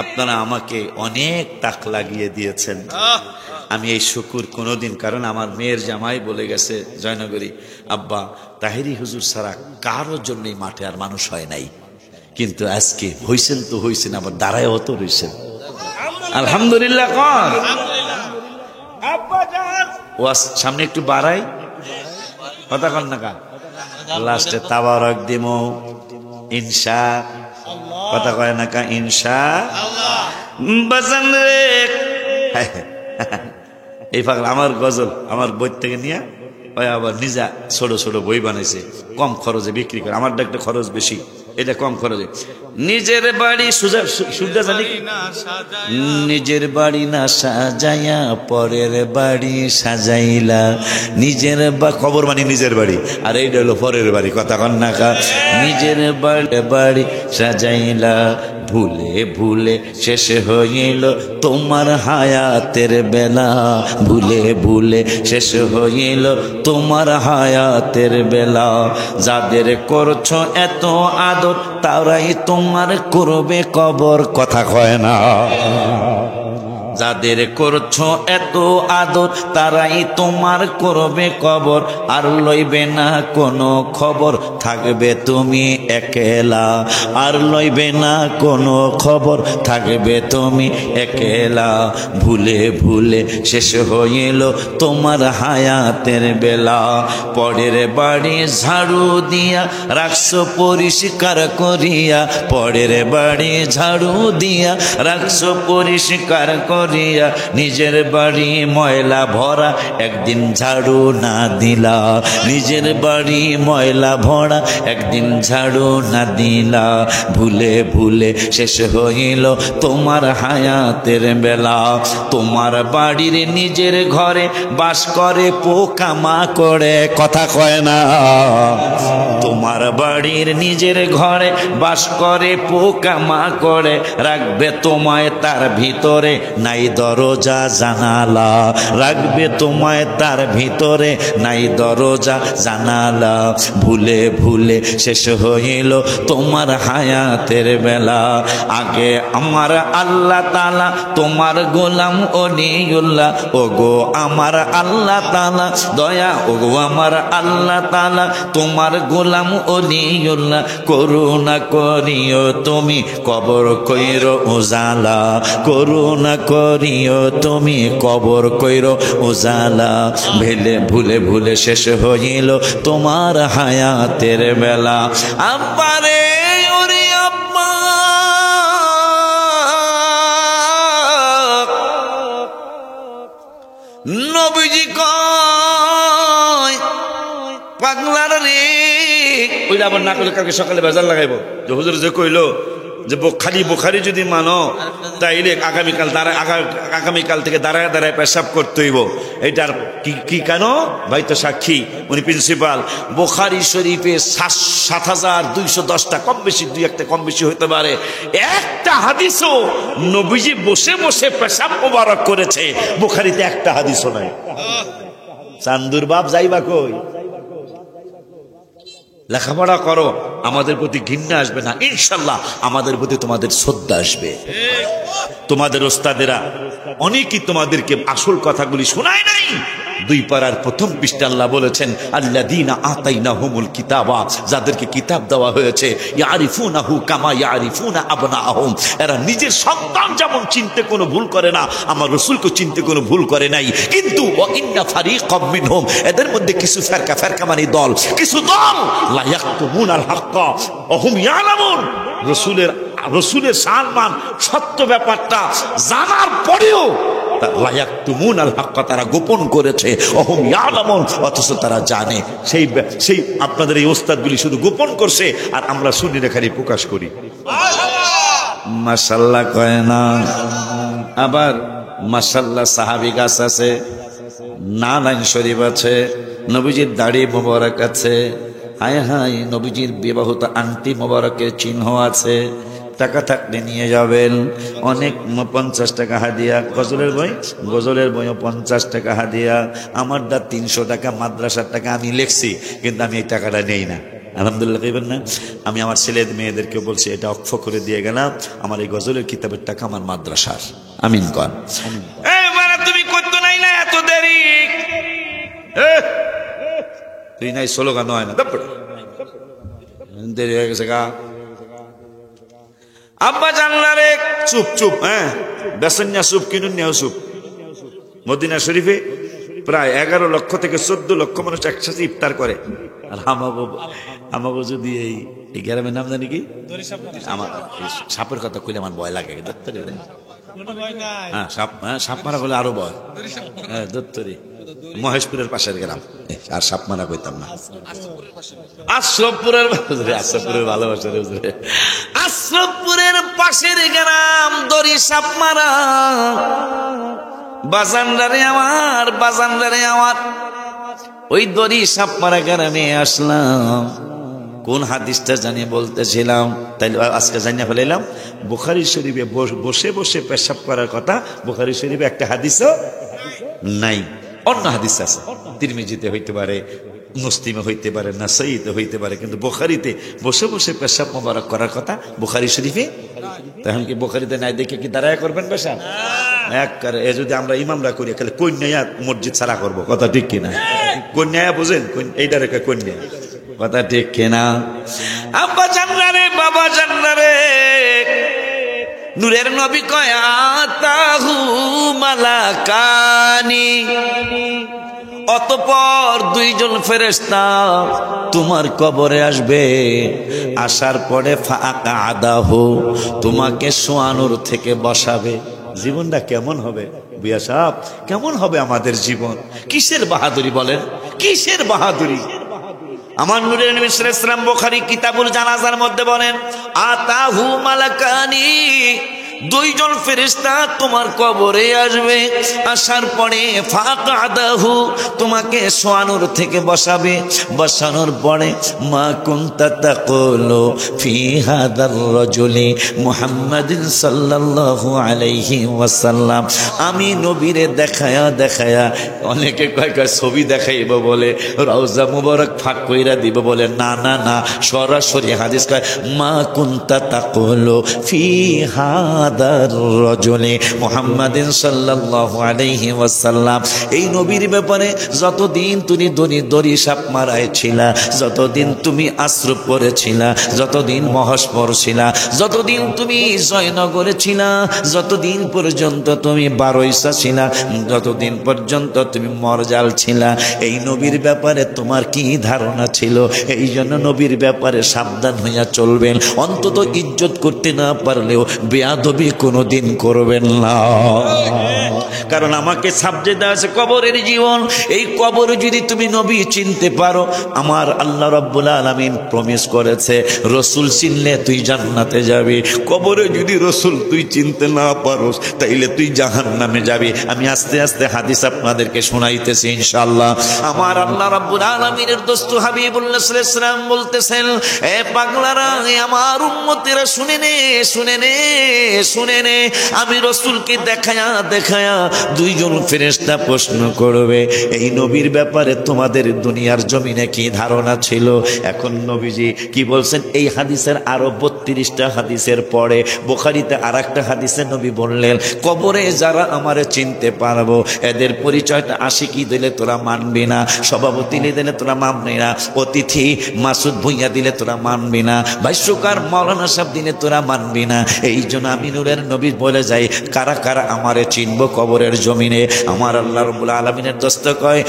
আপনারা আমাকে অনেক তাক লাগিয়ে দিয়েছেন, আমি এই শুকুর কোনোদিন, কারণ আমার মেয়ের জামাই বলে গেছে জয়নগরী, আব্বা তাহেরি হুজুর ছাড়া কারোর জন্যই মাঠে আর মানুষ হয় নাই, কিন্তু আজকে হইছেন তো হইছেন, আবার দাঁড়ায়ও তো রইছেন, আলহামদুলিল্লাহ। কন সামনে একটু বাড়াই কথা কন না, কা লাস্টে তাবারক দিমো ইনশা, কথা কয় না কা ইনশা বাজান রে। এই পাগল আমার গজল আমার বই থেকে নিয়ে ওই আবার নিজা ছোট ছোট বই বানাইছে, কম খরচে বিক্রি করে। আমার একটা খরচ বেশি, এটা কম খরচে। নিজের বাড়ি সুজা জানি, নিজের বাড়ি না সাজাইয়া পরের বাড়ি সাজাইলা, নিজের খবর মানে নিজের বাড়ি, আর এইটা হলো পরের বাড়ি, কথা কন না কা। নিজের বাড়ি সাজাইলা ভুলে ভুলে শেষ হইল তোমার হায়াতের বেলা, ভুলে ভুলে শেষ হইল তোমার হায়াতের বেলা। যাদের করছো এত আদর তারাই তোমার করবে কবর, কথা কয় না। যাদের করছো এত আদর তারাই তোমার করবে কবর, আর লইবে না কোনো খবর, থাকবে তুমি একেলা। আর লইবে না কোনো খবর, থাকবে তুমি একেলা। ভুলে ভুলে শেষ হইল তোমার হায়াতের বেলা। পরের বাড়ি ঝাড়ু দিয়া রাখছো পরিষ্কার করিয়া, পরের বাড়ি ঝাড়ু দিয়া রাখছো পরিষ্কার করিয়া। নিজের বাড়ি ময়লা ভরা একদিন ঝাড়ু না দিলা, নিজের বাড়ি ময়লা ভরা একদিন ঝাড়ু না দিলা। ভুলে ভুলে শেষ হইল তোমার হায়াতের বেলা। তোমার বাড়ির নিজের ঘরে বাস করে পোকামাকড়ে, কথা কয় না। তোমার বাড়ির নিজের ঘরে বাস করে পোকামাকড়ে, রাখবে তোমায় তার ভিতরে নাই দরজা জানালা, রাখবে তোমায় তার ভিতরে নাই দরজা জানালা। ভুলে ভুলে শেষ হইল তোমার হায়াতের বেলা। আগে আমার আল্লাহ তাআলা তোমার গোলাম ওলিউল্লাহ, ওগো আমার আল্লাহ তাআলা দয়া, ওগো আমার আল্লাহ তাআলা তোমার গোলাম ওলিউল্লাহ। করুণা করিও তুমি কবর কইরো উজালা, করুণা করিও তুমি কবর কইরো উজালা। ভেলে ভুলে ভুলে শেষ হইল তোমার হায়াতের বেলা। আব্বারে ওরে আব্বা, নবীজি কয় পাগলার রে, ওইটা আবার না করলে কালকে সকালে বাজার লাগাইব যে হুজুর যে কইলো যে বোখারি যদি মানো তাইলে আগামীকাল থেকে দাঁড়ায় দাঁড়ায় পেশাব করতে হইব। এটার কি কেন ভাই তো সাক্ষী, উনি প্রিন্সিপাল। বোখারি শরীফে ৭,২১০টা, কম বেশি দুই একটা কম বেশি হইতে পারে, একটা হাদিসও নবীজি বসে বসে পেশাব মোবারক করেছে বোখারিতে একটা হাদিসও নাই। চান্দুর বাপ যাইবা কই? লেখাপড়া করো, আমাদের প্রতি ঘৃণা আসবে না ইনশাল্লাহ, আমাদের প্রতি তোমাদের শ্রদ্ধা আসবে। তোমাদের ওস্তাদেরা অনেকেই তোমাদেরকে আসল কথাগুলি শোনায় নাই। 2 পারার প্রথম পৃষ্ঠা আল্লাহ বলেছেন আল্লাযীনা আতাইনাহুমুল কিতাবা, যাদেরকে কিতাব দেওয়া হয়েছে, ইয়ারিফুনাহু কামা ইয়ারিফুনা আবনাআহুম, এরা নিজের সন্তান যেমন চিনতে কোনো ভুল করে না, আমার রাসূলকে চিনতে কোনো ভুল করে নাই। কিন্তু ওয়া ইন্না ফারীকাম মিনহুম, এদের মধ্যে কিছু ফেরকা মানে দল, কিছু দল লা ইয়াকতুমুনাল হাক্কা ওয়া হুম ইয়ালামুন, রাসূলের সম্মান সত্য ব্যাপারটা জানার পরেও তারা গোপন করেছে, অথচ তারা জানে। সেই আপনাদের এই ওস্তাদগুলি শুধু গোপন করছে, আর আমরা শুনি খালি প্রকাশ করি। মাশাআল্লাহ কয় না? আবার মাশাআল্লাহ সাহাবী গাছ আছে, নারায়ণ শরীফ আছে, নবীজির দাড়ি মোবারক আছে, হায় হায় নবীজির বিবাহিত আংটি মোবারকের চিহ্ন আছে। টাকা থাকলে নিয়ে যাবেন, অনেক 50 টাকা হাদিয়া। গজলের বইও 50 টাকা হাদিয়া। আমারটা 300 টাকা, মাদ্রাসার টাকা আমি লিখছি, কিন্তু আমি এই টাকাটা নেই না। আলহামদুলিল্লাহ কইবেন না? আমি আমার ছেলে মেয়েদেরকে বলছি এটা অক্ষ করে দিয়ে গেলাম, আমার এই গজলের কিতাবের টাকা আমার মাদ্রাসার। আমিন কর। তুমি করতো নাই না এত দেরি, তুই নাই স্লোগান হয় না, দেরি হয়ে গেছে গা। আব্বা জানলা রে চুপ চুপ, হ্যাঁ বেসন্যা চুপ, কিনুন নেও চুপ। মদিনা শরীফে প্রায় 11 লক্ষ থেকে 14 লক্ষ মানুষ একসাথে ইফতার করে। আর আমাকে যদি এই গ্রামের নাম জানি কি, আমার সাপের কথা কইলে আমার ভয় লাগে। হ্যাঁ সাপ মারা বলে আরো ভয়। হ্যাঁ দত্তরি মহেশপুরের পাশের গ্রাম, আর সাপ মারা কইতাম না। আশরাফপুরের ভালোবাসা, আশরাফপুরের পাশের গ্রাম দড়ি সাপ মারা। বাজানদারে আমার ওই দড়ি সাপ মারা গ্রামে আসলাম। কোন হাদিসটা জানিয়ে বলতেছিলাম, তাই আজকে জানিয়ে ফেলাইলাম। বুখারী শরীফে বসে বসে পেশাব করার কথা বুখারী শরীফে একটা হাদিসও নাই, অন্য হাদিস আছে। তিরমিজিতে হইতে পারে, মুসলিমে হইতে পারে, নাসাইতে হইতে পারে, কিন্তু বুখারীতে বসে বসে পেশাব মোবারক করার কথা বুখারী শরীফে। তখন কি বুখারীতে নাই দেখে কি দাঁড়ায় করবেন পেশাব? এক করে এ যদি আমরা ইমামরা করি তাহলে কন্যা মসজিদ ছাড়া করবো, কথা ঠিক কিনা? কন্যা বুঝেন, এইটা রেখে কন্যা, কথা ঠিক কিনা? আব্বা জান্নারে, বাবা জান্নারে, নূরের নবী কয় আতাহু মালাকানি, অতঃপর দুইজন ফেরেশতা তোমার কবরে আসবে। আসার পরে ফাআকাদাহু, তোমাকে শোয়ানোর থেকে বসাবে। জীবনটা কেমন হবে বিয়া সাহেব, কেমন হবে আমাদের জীবন? কিসের বাহাদুরি বলেন, কিসের বাহাদুরি? আমার নূরের নবী সাল্লাল্লাহু আলাইহি ওয়াসাল্লাম বুখারী কিতাবুল জানাজার মধ্যে বলেন আতাহু মালাকানি, দুইজন ফেরেশতা তোমার কবরে আসবে। আসার পরে ফাকাদাহু, তোমাকে শোয়ানোর থেকে বসাবে। বসানোর পরে মা কুনতা তাকুলু ফি হাদার রাজুলি মুহাম্মাদিন সাল্লাল্লাহু আলাইহি ওয়াসাল্লাম, আমি নবীরে দেখায়া দেখায়া, অনেকে কয় কয় ছবি দেখাইব বলে, রওজা মুবারক ফাঁক কইরা দিব বলে, না না না, সরাসরি হাদিস কয় মা কুনতা তাকুলু ফি রাজুলি মুহাম্মাদিন সাল্লাল্লাহু আলাইহি ওয়াসাল্লাম, এই নবীর ব্যাপারে যতদিন তুমি দড়ি সাপ মারায় ছিলা, যতদিন তুমি আশ্রু পড়েছিলা, যতদিন মহস্পর ছিলা, যতদিন তুমি জয়নগরে ছিলা, যতদিন পর্যন্ত তুমি বারৈসা ছিলা, যতদিন পর্যন্ত তুমি মরজাল ছিলা, এই নবীর ব্যাপারে তোমার কি ধারণা ছিল? এই জন্য নবীর ব্যাপারে সাবধান হইয়া চলবেন। অন্তত ইজ্জত করতে না পারলেও বেয়াদবি কোনোদিন করবেন না। কারণ আমাকে সাবজেক্ট দেওয়া আছে কবরের জীবন। এই কবরে যদি তুমি নবী চিনতে পারো, আমার আল্লাহ রাব্বুল আলামিন প্রমিস করেছে রসুল চিনলে তুই জান্নাতে যাবি। কবরে যদি রসুল তুই চিনতে না পারোস তাইলে তুই জাহান্নামে যাবি। আমি আস্তে আস্তে হাদিস আপনাদেরকে শোনাইতেছি ইনশাআল্লাহ। আমার আল্লাহ রাব্বুল আলামিনের দোস্ত হাবিবুল্লাহ সাল্লাল্লাহু আলাইহি ওয়াসাল্লাম বলতেছেন, এ পাগলারা, আমার উম্মতেরা শুনে নে, শুনে নে, শুনে নে, আমি রসুলকে দেখায়া দেখায়া দুইজন ফেরেশতা প্রশ্ন করবে এই নবীর ব্যাপারে তোমাদের দুনিয়ার জমিনে কি ধারণা ছিল। এখন নবীজি কি বলছেন, এই হাদিসের আরো 32টা হাদিসের পরে বুখারীতে আরেকটা হাদিসে নবী বললেন, কবরে যারা আমারে চিনতে পারবো এদের পরিচয়টা আশিকি দিলে তোরা মানবি না, সভাপতি দিলে তোরা মানবি না, অতিথি মাসুদ ভুইয়া দিলে তোরা মানবি না, ভাষ্যকার মাওলানা সাহেব দিলে তোরা মানবি না। এই জন্য আমি নূরের নবী বলে যাই, কারা কারা আমারে চিনবো কবরের জমিনে। আমার আল্লাহ রাব্বুল আলামিনের দোস্ত কয়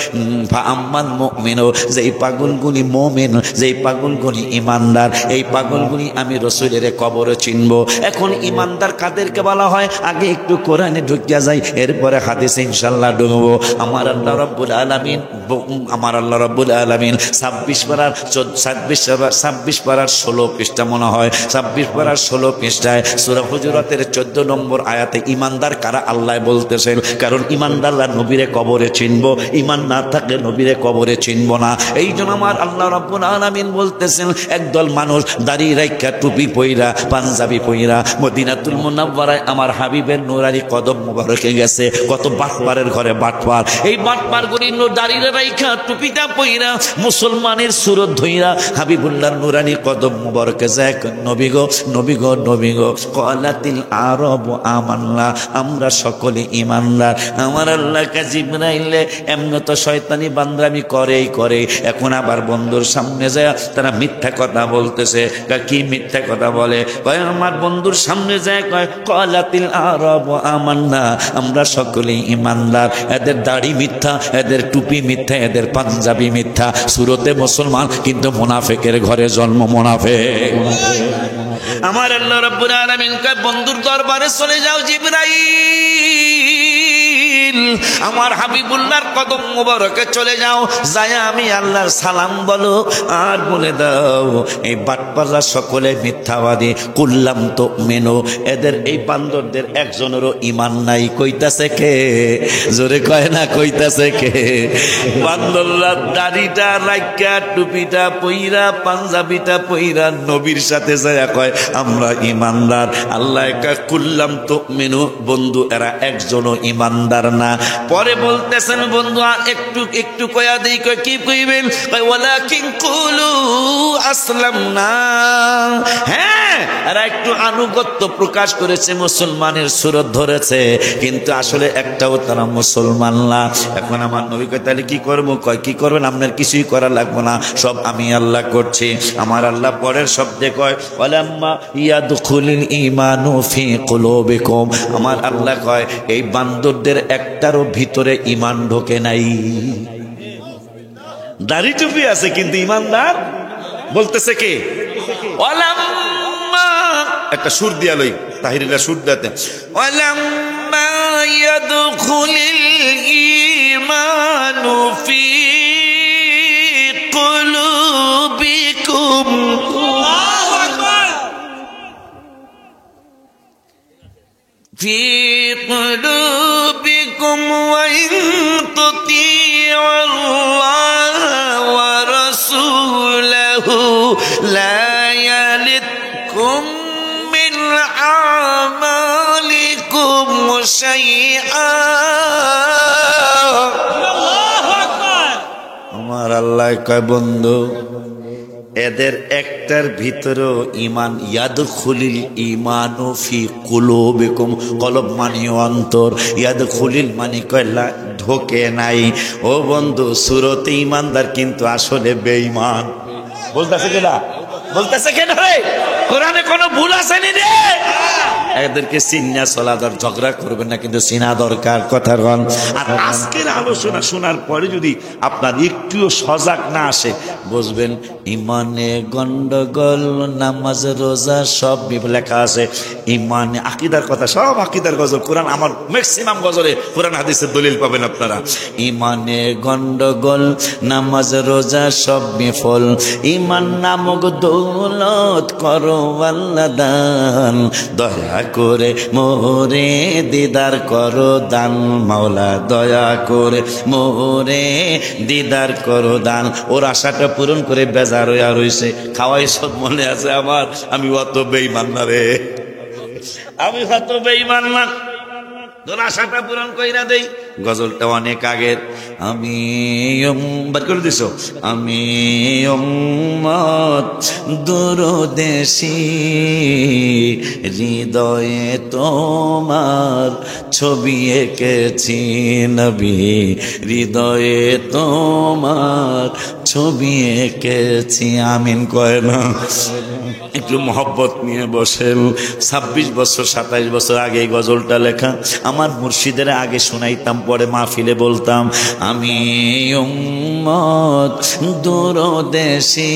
ফাআম্মান মুমিনু, যেই পাগলগুলি মুমিন, যেই পাগলগুলি ঈমানদার, এই পাগলগুলি আমি রাসূলের কবরে চিনবো। এখন ঈমানদার কাদেরকে বলা হয়? আগে একটু কোরআনে ঢুকিয়া যাই, এরপরে হাদিসে ইনশাআল্লাহ ঢুকবো। আমার আল্লাহ রাব্বুল আলামিন 26 পারার 16 পৃষ্ঠা মনে হয়, 26 পারার 16 পৃষ্ঠায় সূরা হুজুরাতের 14 নম্বর আয়াতে ঈমানদার কারা আল্লাহ বলতেছেন। কারণ ঈমানদাররা নবীরে কবরে চিনবো, ঈমান না থাকলে নবীরে কবরে চিনবো না। এই জন্য আমার আল্লাহ রাব্বুল আলামিন বলতেছেন, একদল মানুষ দাড়ি রাইখা টুপি পইরা পাঞ্জাবি পইরা মদিনাতুল মুনাওয়ারায় আমার হাবিবের নুরানি কদম মুবারকে গেছে। কত বাটপারের ঘরে বাটপার, এই বাটপারগুলি দাড়ি রাইখা টুপিটা পইরা মুসলমানের সুরত ধইরা হাবিবুল্লাহর নুরানি কদম মুবারকে যায়, নবী গো, নবী গো, নবী গো, ক্বালাতিল আরব আমান্না, আমরা সকলে ঈমানদার। আমার আল্লাহকে জিবরাইল এমন তো শয়তানি বান্দামি করেই করে। এখন আবার বন্ধুর সামনে যায় তারা মিথ্যা কথা বলতেছে। কি মিথ্যা কথা বলে? কয় আমার বন্ধুর সামনে যায় কয় ক্বালাতিল আরব আমান্না, আমরা সকলে ঈমানদার। এদের দাড়ি মিথ্যা, এদের টুপি মিথ্যা, এদের পাঞ্জাবি মিথ্যা, সুরতে মুসলমান কিন্তু মুনাফিকের ঘরে জন্ম মুনাফিক। আমার আল্লাহ রাব্বুল আলামিন কয় বন্ধুর দরবারে চলে যাও জিবরাইল, জিবরিল আমার হাবিবুল্লাহর কদম মোবারকে চলে যাও, যায় আমি আল্লাহর সালাম বলো আর বলে দাও এই বাটপাররা সকলে মিথ্যাবাদী, কুল্লাম তো মেনো, এদের এই বান্দরদের একজনেরও ঈমান নাই। কইতাছে কে? জোরে কয় না কইতাছে কে? বান্দররা দাড়িটা রাইকা টুপিটা পইরা পাঞ্জাবিটা পইরা নবীর সাথে যায় কয় আমরা ঈমানদার। আল্লাহ একা কুল্লাম তো মেনু, বন্ধু এরা একজনও ঈমানদার না। পরে বলতেছেন বন্ধু আর একটু একটু কয়া দেই, কয় কি কইবেন? কয় ওয়ালাকিন কুলু আসলামনা। হ্যাঁ, এরা একটু আনুগত্য প্রকাশ করেছে, মুসলমানের সুরত ধরেছে, কিন্তু আসলে একটাও তারা মুসলমান না। এখন আমার নবী কয় তাহলে কি করবো? কয় কি করবেন? আপনার কিছুই করা লাগবে না, সব আমি আল্লাহ করছি। আমার আল্লাহ পরের শব্দে কয় ওয়ালাম্মা ইয়াদখুলুল ঈমানু ফি কুলুবিকুম, আমার আল্লাহ কয় এই বান্দরদের একটারও ভিতরে ঈমান ঢোকে নাই। দাড়ি টুপি আছে কিন্তু ঈমানদার। বলতেছে কে? ওয়ালাম্মা, একটা সুর দিয়া লই, তাহিরিলা সুর দিতে, ওয়ালাম্মা ইয়াদখুলুল ঈমানু ফি কুলুবিকুম, আল্লাহু আকবার, ফি কুলুবিকুম ওয়া ইন তুতিউল্লাহ ওয়া রাসূলাহু লা ইয়ালিদকুম মিন আমালিকুম শাইআ। আমার আল্লাহ কয় বন্ধু এদের একটার ভিতরেও ঈমান, ইয়াদখুলিল ঈমানু ফি কুলুবিকুম, কলব মানে অন্তর, ইয়াদখুলিল মানে কয়লা ঢোকে নাই। ও বন্ধু সুরতে ঈমানদার কিন্তু আসলে বেঈমান। বলতেছে কেনা? বলতেছে কেন রে? কোরআনে কোনো ভুল আছে নি রে? এদেরকে চিন্না চলাদার ঝগড়া করবেন না, কিন্তু চিনা দরকার কথা বল। আর আজকের আলোচনা শোনার পরে যদি আপনার একটুও সজাগ না আসে, বুঝবেন ইমানে গন্ডগোল, নামাজ রোজা সব লেখা আছে। ইমানে আকিদার কথা, সব আকিদার গজল, কোরআন আমার ম্যাক্সিমাম গজলে কোরআন হাদিসের দলিল পাবেন আপনারা। ইমানে গন্ডগোল, নামাজ রোজা সব বিফল, ইমান নামক দৌলত করো আল্লাহ দান, দয়া করে মোরে দিদার করো দান, মাওলা দয়া করে মোরে দিদার করো দান। ওর আশাটা পূরণ করে বেজার হইয়া রইছে, খাওয়াই সব মনে আছে আমার, আমি অত বেঈমান না রে, আমি অত বেঈমান না, তোর আশাটা পূরণ কইরা দেই। গজলটা অনেক আগের। আমি বার করে দিছো, আমি উম্মত দূরদেশী, হৃদয়ে তোমার ছবি এঁকেছি নবী, হৃদয়ে তোমার ছবি এঁকেছি। আমিন কয় না? একটু মহব্বত নিয়ে বসেন। 26 বছর 27 বছর আগে এই গজলটা লেখা, আমার মুর্শিদের আগে শোনাইতাম, পরে মাহফিলে বলতাম আমি উম্মত দূরদেশী,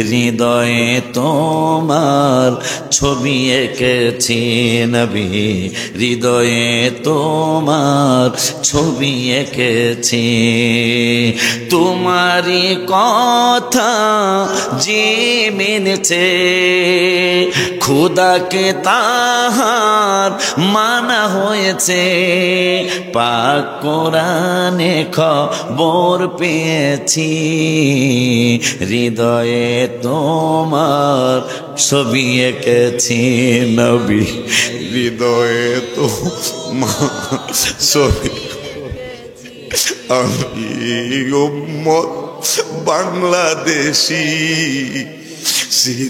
হৃদয়ে তোমার ছবি এঁকেছি নবী, হৃদয়ে তোমার ছবি এঁকেছি। তোমারই কথা যে মেনেছে, খুদাকে তাহার মানা হয়েছে, পাক কোরআনে খবর পেয়েছি, হৃদয়ে তোমার ছবি এঁকেছি নবী, হৃদয়ে তোমার ছবি। আমি উম্মত বাংলাদেশী,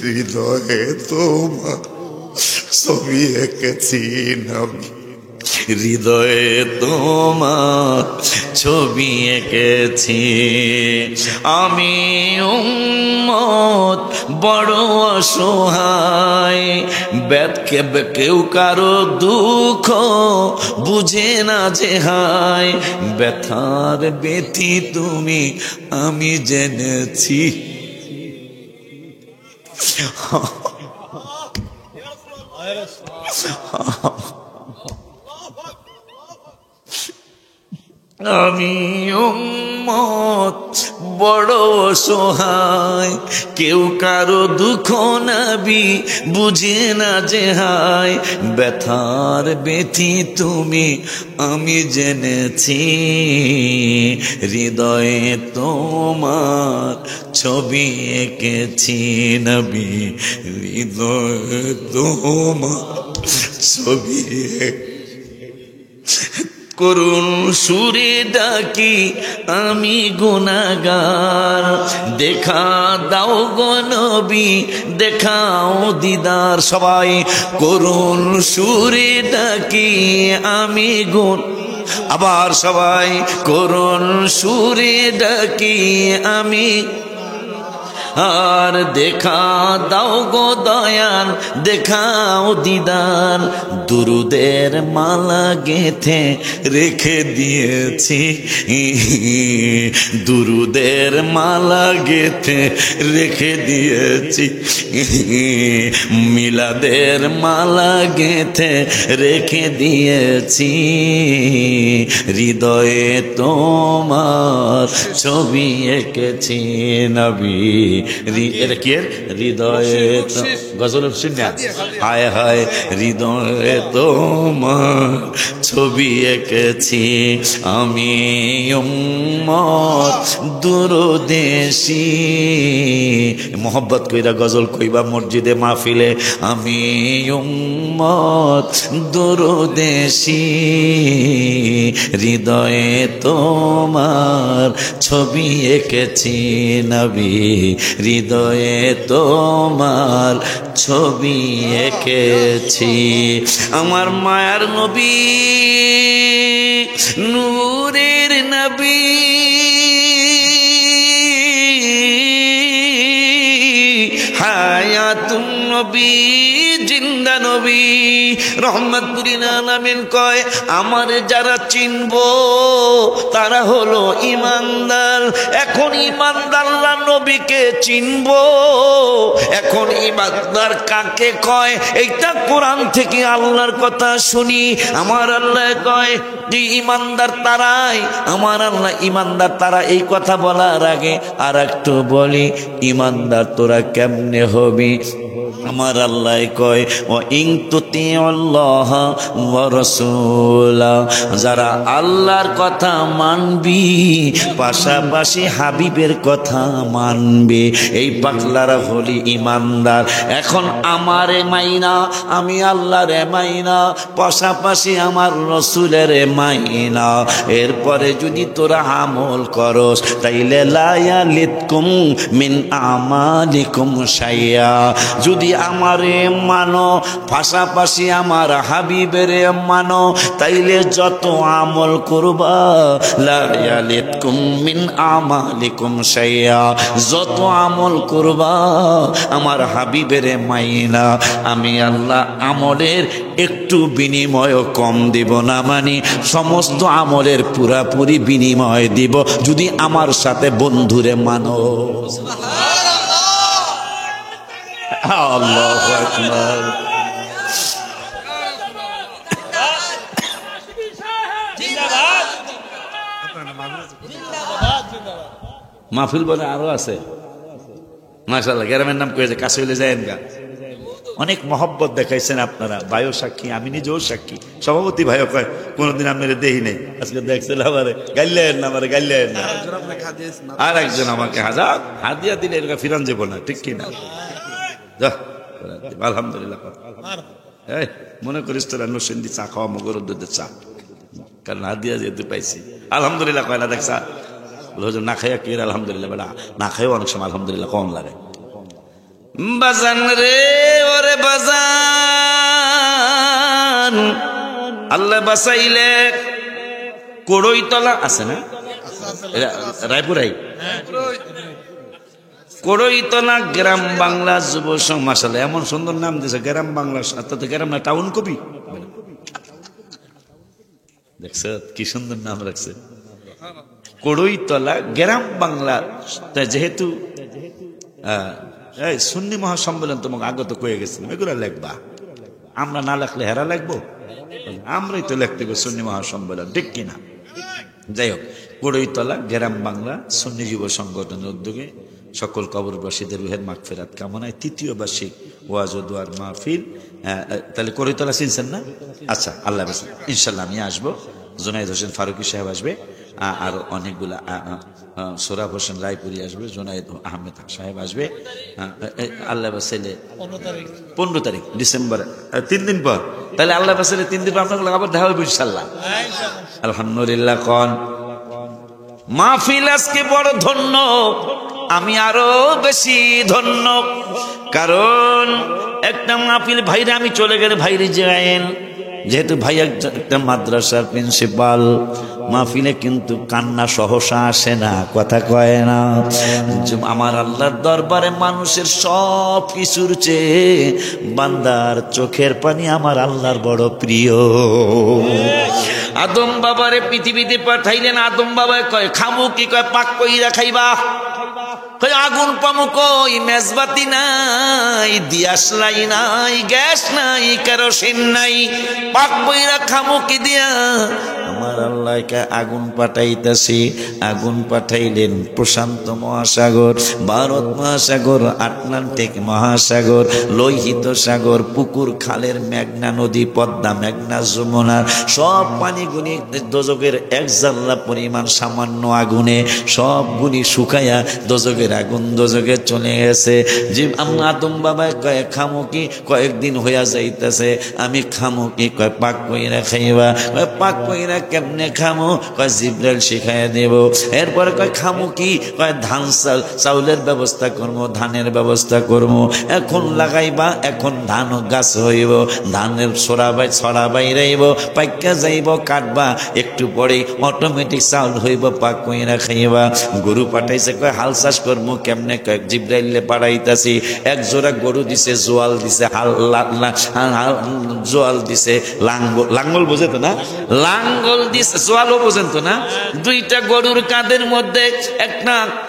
হৃদয়ে তোমার ছবি এঁকেছি নবী, হৃদয়ে তোমার ছবি এঁকেছি। আমি উম্মত বড় অসহায়, কেউ কারো দুঃখ বুঝে না যে হায়, ব্যথার ব্যথি তুমি আমি জেনেছি। আমি উম্মত বড় অসহায়, কেউ কারো দুঃখ নবী বুঝে না যে হায়। ব্যথার ব্যথি তুমি আমি জেনেছি, হৃদয়ে তোমার ছবি এঁকেছি নবী, হৃদয়ে তোমার ছবি। করুণ সুরে ডাকি আমি গুনাহগার, দেখা দাও গো নবী দেখাও দিদার। সবাই করুণ সুরে ডাকি আমি আবার সবাই করুণ সুরে ডাকি আমি, আর দেখা দাও গো দয়াল দেখাও দিদার। দুরুদের মালা গেথে রেখে দিয়েছি, দুরুদের মালা গেথে রেখে দিয়েছি, মিলাদের মালা গেথে রেখে দিয়েছি, হৃদয়ে তোমার ছবি এঁকেছি নবী। এটা কি হৃদয়ে গজল শুনে হায় হায়, হৃদয়ে তোমার ছবি এঁকেছি আমি উম্মত দূরদেশী। মোহব্বত কইরা গজল কইবা মসজিদে মাহফিলে, আমি উম্মত দূরদেশী, হৃদয়ে তোমার ছবি এঁকেছি নবী, হৃদয়ে তোমার ছবি এঁকেছি। আমার মায়ার নবী নূরের নবী, হায়াতুন নবী জিন্দা নবী, রহমাতুল আলামিন কয় আমার যারা চিনবো তারা হলো ইমানদার। এখন ইমানদাররা নবীকে চিনবো, এখন ইমানদার কাকে কয় এইটা কোরআন থেকে আল্লাহর কথা শুনি। আমার আল্লাহ কয় যে ইমানদার তারাই, আমার আল্লাহ ইমানদার তারা। এই কথা বলার আগে আর একটু বলি, ইমানদার তোরা কেমনে হবি? আমার আল্লাহ কয় ও ইন তুতিউল্লাহ ওয়া রাসূলা, যারা আল্লাহর কথা মানবি পাশাপাশি হাবিবের কথা মানবে, এই পাগলারা হলি ইমানদার। এখন আমারে মাইনা আমি আল্লাহরে মাইনা, পাশাপাশি আমার রাসূলের মাইনা, এরপরে যদি তোরা আমল করস তাইলে লা ইয়ালিতকুম মিন আমালিকুম শাইয়া। যদি আমারে মানো পাশাপাশি আমার হাবিবের মানো, তাইলে যত আমল করবা লা ইয়ালিতকুম মিন আমালিকুম শাইয়া, যত আমল করবা আমার হাবিবের মাইনা, আমি আল্লাহ আমলের একটু বিনিময় কম দিব না, মানে সমস্ত আমলের পুরাপুরি বিনিময় দিব যদি আমার সাথে বন্ধুরে মানো। আল্লাহু আকবার। মাহফিল বলে আরো আছে মাশাআল্লাহ, গ্রামের নাম কয়েছে কাছে হইলে যায়েন গা। অনেক মহব্বত দেখাইছেন আপনারা, ভাইও সাক্ষী আমি নিজেও সাক্ষী। সভাপতি ভাইও কয় কোনদিন আপনারা দেখি নেই, আজকে দেখছেন আমারে গাইলেন না, আমারে গাইলেন না। আর একজন আমাকে হাদিয়া দিলে এরকম ফিরান যাব না, ঠিক কিনা? আলহামদুলিল্লাহ। মনে করিস তোরা নসেন্দি চা খাওয়া মগর দুধের চা, কারণ হাদিয়া যেহেতু পাইছি আলহামদুলিল্লাহ। কয়লা দেখছা না খাইয়া কি আলহামদুলিল্লাহ, বেড়া না খাইও অনেক সময় আলহামদুলিল্লাহ কম লাগে। বাজান রে ওরে বাজান, আল্লাহ বাসাইলে কোড়ইতলা আছে না রায়পুরাই, কোড়ইতলা গ্রাম বাংলা যুব সংঘ। মাশাআল্লাহ এমন সুন্দর নাম দিয়েছে, গ্রাম বাংলা সাথে গ্রাম না টাউন কবি। দেখছ কি সুন্দর নাম রাখছে, কোড়ইতলা গ্রাম বাংলা। যেহেতু সুন্নি মহাসম্মেলন তোমাকে আগত কয়ে গেছিলাম, এগুলো লেখবা, আমরা না লেখলে হেরা লেখবো, আমরাই তো লিখতে গো সুন্নি মহাসম্মেলন, ঠিক কিনা? যাই হোক, কুড়ইতলা গ্রাম বাংলা সুন্নি যুব সংগঠনের উদ্যোগে সকল কবরবাসীদের রুহের মাগফিরাত কামনায় তৃতীয় বার্ষিক ওয়াজ ও দোয়ার মাহফিল। তাহলে কুড়ইতলা চিনছেন না? আচ্ছা, আল্লাহ হাফেজ। ইনশাল্লাহ আমি আসবো, জুনাইদ হোসেন ফারুকি সাহেব আসবে, আর অনেকগুলা সোরাব হোসেন রায়পুরি আসবে, জুনাইদ আহমেদ সাহেব আসবে। আল্লাহ বাসাইলে 15 তারিখ ডিসেম্বর, 3 দিন পর। তাহলে আল্লাহ বাসাইলে 3 দিন পর আপনার আবার দেখা হবে ইনশাল্লাহ। আলহামদুলিল্লাহ। কন মাহফিল আজকে বড় ধন্য, আমি আরো বেশি ধন্য, কারণ একটা মাহফিল ভাইরে আমি চলে গেলে ভাইরে যায়েন, যেহেতু ভাই একটা মাদ্রাসার প্রিন্সিপাল, মাহফিলে কিন্তু কান্না সহসা আসে না, কথা কয় না। আমার আল্লাহর দরবারে মানুষের সব কিছুর চেয়ে বান্দার চোখের পানি আমার আল্লাহর বড় প্রিয়। আদম বাবারে পৃথিবীতে পাঠাইলেন, আদম বাবা কয় খামু কি? কয় পাক কইরা খাইবা। কয় আগুন পামু কই? মেজবাতি নাই, দিয়াশলাই নাই, গ্যাস নাই, কেরোসিন নাই, পাক কইরা খামু কি দিয়া? আমার আল্লাহকে আগুন পাঠাইতেছি। আগুন পাঠাইলেন প্রশান্ত মহাসাগর, ভারত মহাসাগর, আটলান্টিক মহাসাগর, লোহিত সাগর, পুকুর খালের, মেঘনা নদী, পদ্মা, মেঘনা, যমুনার সব পানিগুলি দোজকের এক জাল্লা পরিমাণ সামান্য আগুনে সবগুলি শুকাইয়া দোজকের আগুন দোজকে চলে গেছে। যে আদম বাবা কয় খামো কি? কয়েকদিন হইয়া যাইতেছে, আমি খামো কি? কয় পাক কইরা খাইবা। কয় পাক কইরা কেমনে খামো? কয় জিব্রাইল শিখাইয়া দেব। এরপরে কয় খামো কি? কয় ধান চাউলের ব্যবস্থা করবো, ধানের ব্যবস্থা করবো, এখন লাগাইবা, এখন ধান গাছ হইব, ধানের ছড়া বাইরাইব, পাইকা যাইব, কাটবা, একটু পরে অটোমেটিক চাউল হইব, পাক কইরা খাইবা। গরু পাঠাইছে, কয় হাল চাষ করবো কেমনে? কয়েক জিব্রাইলে পাঠাইতাছি। এক জোড়া গরু দিছে, জোয়াল দিছে, জোয়াল দিছে, লাঙ্গল বোঝে তো না? লাঙ্গল দিছে, জোয়ালও বোঝেন তো না? দুইটা গরুর কাঁধের মধ্যে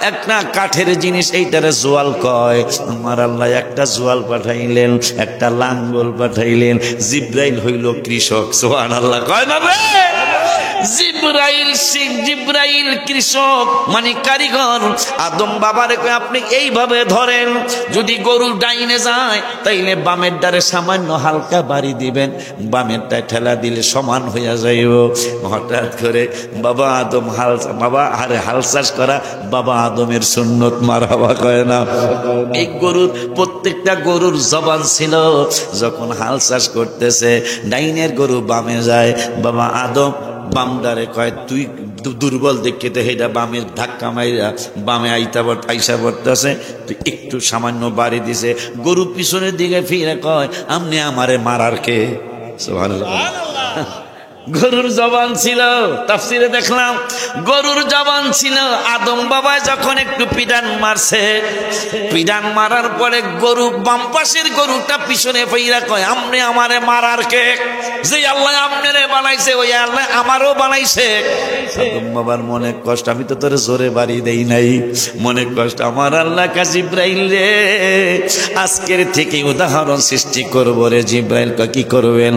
একটা কাঠের জিনিস, এইটারে জোয়াল কয়। আমার আল্লাহ একটা জোয়াল পাঠাইলেন, একটা লাঙ্গল পাঠাইলেন। জিব্রাইল হইল কৃষক, সুবহানাল্লাহ কয় না রে? জিব্রাইল কৃষক মানে কারিগর। আদম বাবারে কয় আপনি এইভাবে ধরেন, যদি গরু ডাইনে যায় তাইলে বামের ডারে সামান্য হালকা বাড়ি দিবেন, বামেরটায় ঠেলা দিলে সমান হইয়া যাইব। হঠাৎ করে বাবা আদম হাল চাষ করা বাবা আদমের সুন্নত, মারহাবা কয় না? এই গরুর প্রত্যেকটা গরুর জবান ছিল, যখন হাল চাষ করতেছে ডাইনের গরু বামে যায়, বাবা আদম বামদারে কয় তুই দুর্বল দেখে তো হেটা বামের ধাক্কা মাইরা বামে আইসা পড়তেছে, তুই একটু সামান্য বাড়ি দিছে। গরু পিছনের দিকে ফিরে কয় আপনি আমারে মারার কে? সুবহানাল্লাহ। গরুর জবান ছিল, তাফসিরে দেখলাম গরুর জবান ছিল। আদম বাবা যখন একটু পিডান মারছে, পিডান মারার পরে গরু বাম পাশের গরুটা পিছনে ফিরা কয় আমনে আমারে মারার কে? যে আল্লাহ আমনেরে বানাইছে ওই আল্লাহ আমারও বানাইছে। আদম বাবার মনে কষ্ট, আমি তো তোরে জোরে বাড়ি দেই নাই, মনে কষ্ট। আমার আল্লাহ কা জিব্রাইল রে, আজকের থেকে উদাহরণ সৃষ্টি করবো রে। জিব্রাইল কি করবেন?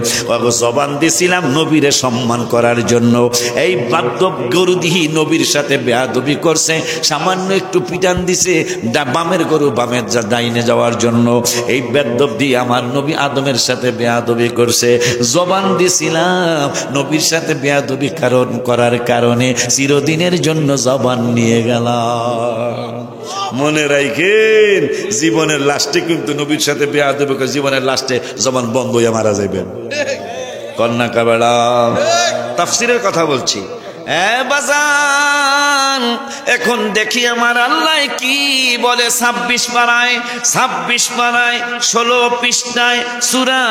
জবান দিছিলাম নবীরে সম্মান করার জন্য, এই বাদ্যব গরু দিহি নবীর সাথে বেয়াদবি করছে, সামান্য একটু পিটান দিছে বামের গরু বামের ডাইনে যাওয়ার জন্য। এই বেয়াদব দিয়ে আমার নবী আদমের সাথে বেয়াদবি করছে। জবান দিছিলাম নবীর সাথে বেয়াদবি করার কারণে চিরদিনের জন্য জবান নিয়ে গেলাম। মনে রাখেন, জীবনের লাস্টে কিন্তু নবীর সাথে বেয়াদবি করে জীবনের লাস্টে জবান বন্ধ হয়ে মারা যাবেন। কন্যা কাবেড়া তাফসিরের কথা বলছি। বাজান এখন দেখি আমার আল্লাহ কি বলে 26 পারায় 16 পৃষ্ঠায় সূরা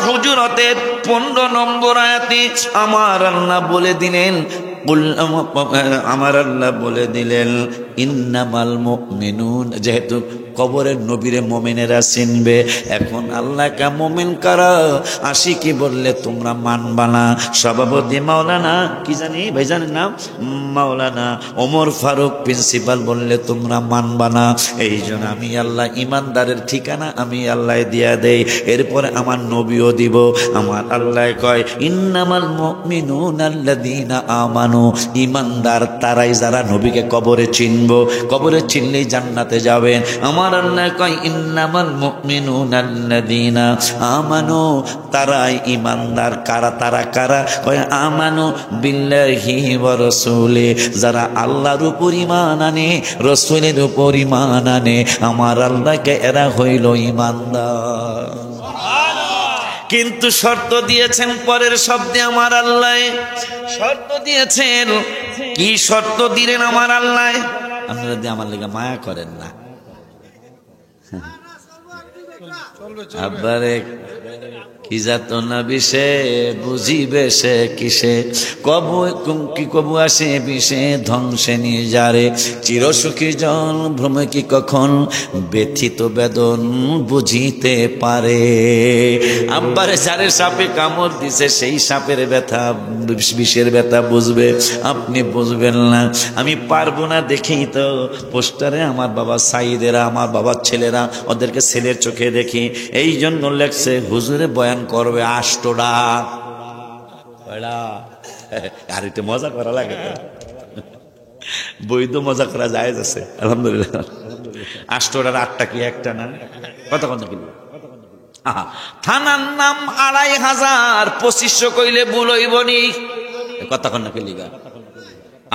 হুজুরাতের 15 নম্বর আয়াতে আমার আল্লাহ বলে দিলেন, আমার আল্লাহ বলে দিলেন ইন্নামাল মুমিনুন, যেহেতু কবরের নবীরে মোমেনেরা চিনবে। এখন আল্লাহ কা মোমেন কারা আশিকি বললে তোমরা মানবা না। সভাপতি মাওলানা কি জানি ভাইজানের নাম মাওলানা ওমর ফারুক প্রিন্সিপাল বললে তোমরা মানবা না। এই জন্য আমি আল্লাহ ইমানদারের ঠিকানা আমি আল্লাহ দিয়া দেই, এরপরে আমার নবীও দিব। আমার আল্লাহ কয় ইন্নামাল মুমিনুনা আল্লাযীনা আমানু, ইমানদার তারাই যারা নবীকে কবরে চিনব, কবরে চিনলেই জান্নাতে যাবেন। আমার আল্লাহ কয় ইন্নামাল মুমিনুনা আল্লাযীনা আমানু, তারাই ইমানদার। কারা তারা কারা? কয় আমানু বিল্লাহি ওয়া রাসূলি, যারা আল্লাহর উপর ঈমান আনে রাসূলের উপর ঈমান আনে, আমার আল্লাহকে এরা হইল ইমানদার। কিন্তু শর্ত দিয়েছেন পরের শব্দে আমার আল্লাহ শর্ত দিয়েছেন। কি শর্ত দিলেন আমার আল্লাহ? আপনারা দিয়ে আমার লেগে মায়া করেন না। আবারে কি যাতনা বিষে বুঝিবে সে কিসে, কবু কি কবু আসে বিষে ধ্বংসে নিয়ে যারে। চিরসুখী জন ভ্রমে কি কখন ব্যথিত বেদন বুঝিতে পারে। আব্বারে যারে সাপে কামড় দিছে সেই সাপের ব্যথা বিষের ব্যথা বুঝবে, আপনি বুঝবেন না। আমি পারবো না দেখেই তো পোস্টারে আমার বাবা সাইদেরা আমার বাবার ছেলেরা ওদেরকে ছেলের চোখে দেখি, এই জন্য লেখছে হুজুরে বয়ান করবে আষ্টটা। আর এটা মজা করা লাগে, বৈধ মজা করা যায় আছে আলহামদুলিল্লাহ। আষ্টটার আটটা কি একটা না? কত কত কিলো? থানার নাম 2500, 2500 কইলে ভুল হইব নি? কতক্ষণ না কিলিগা?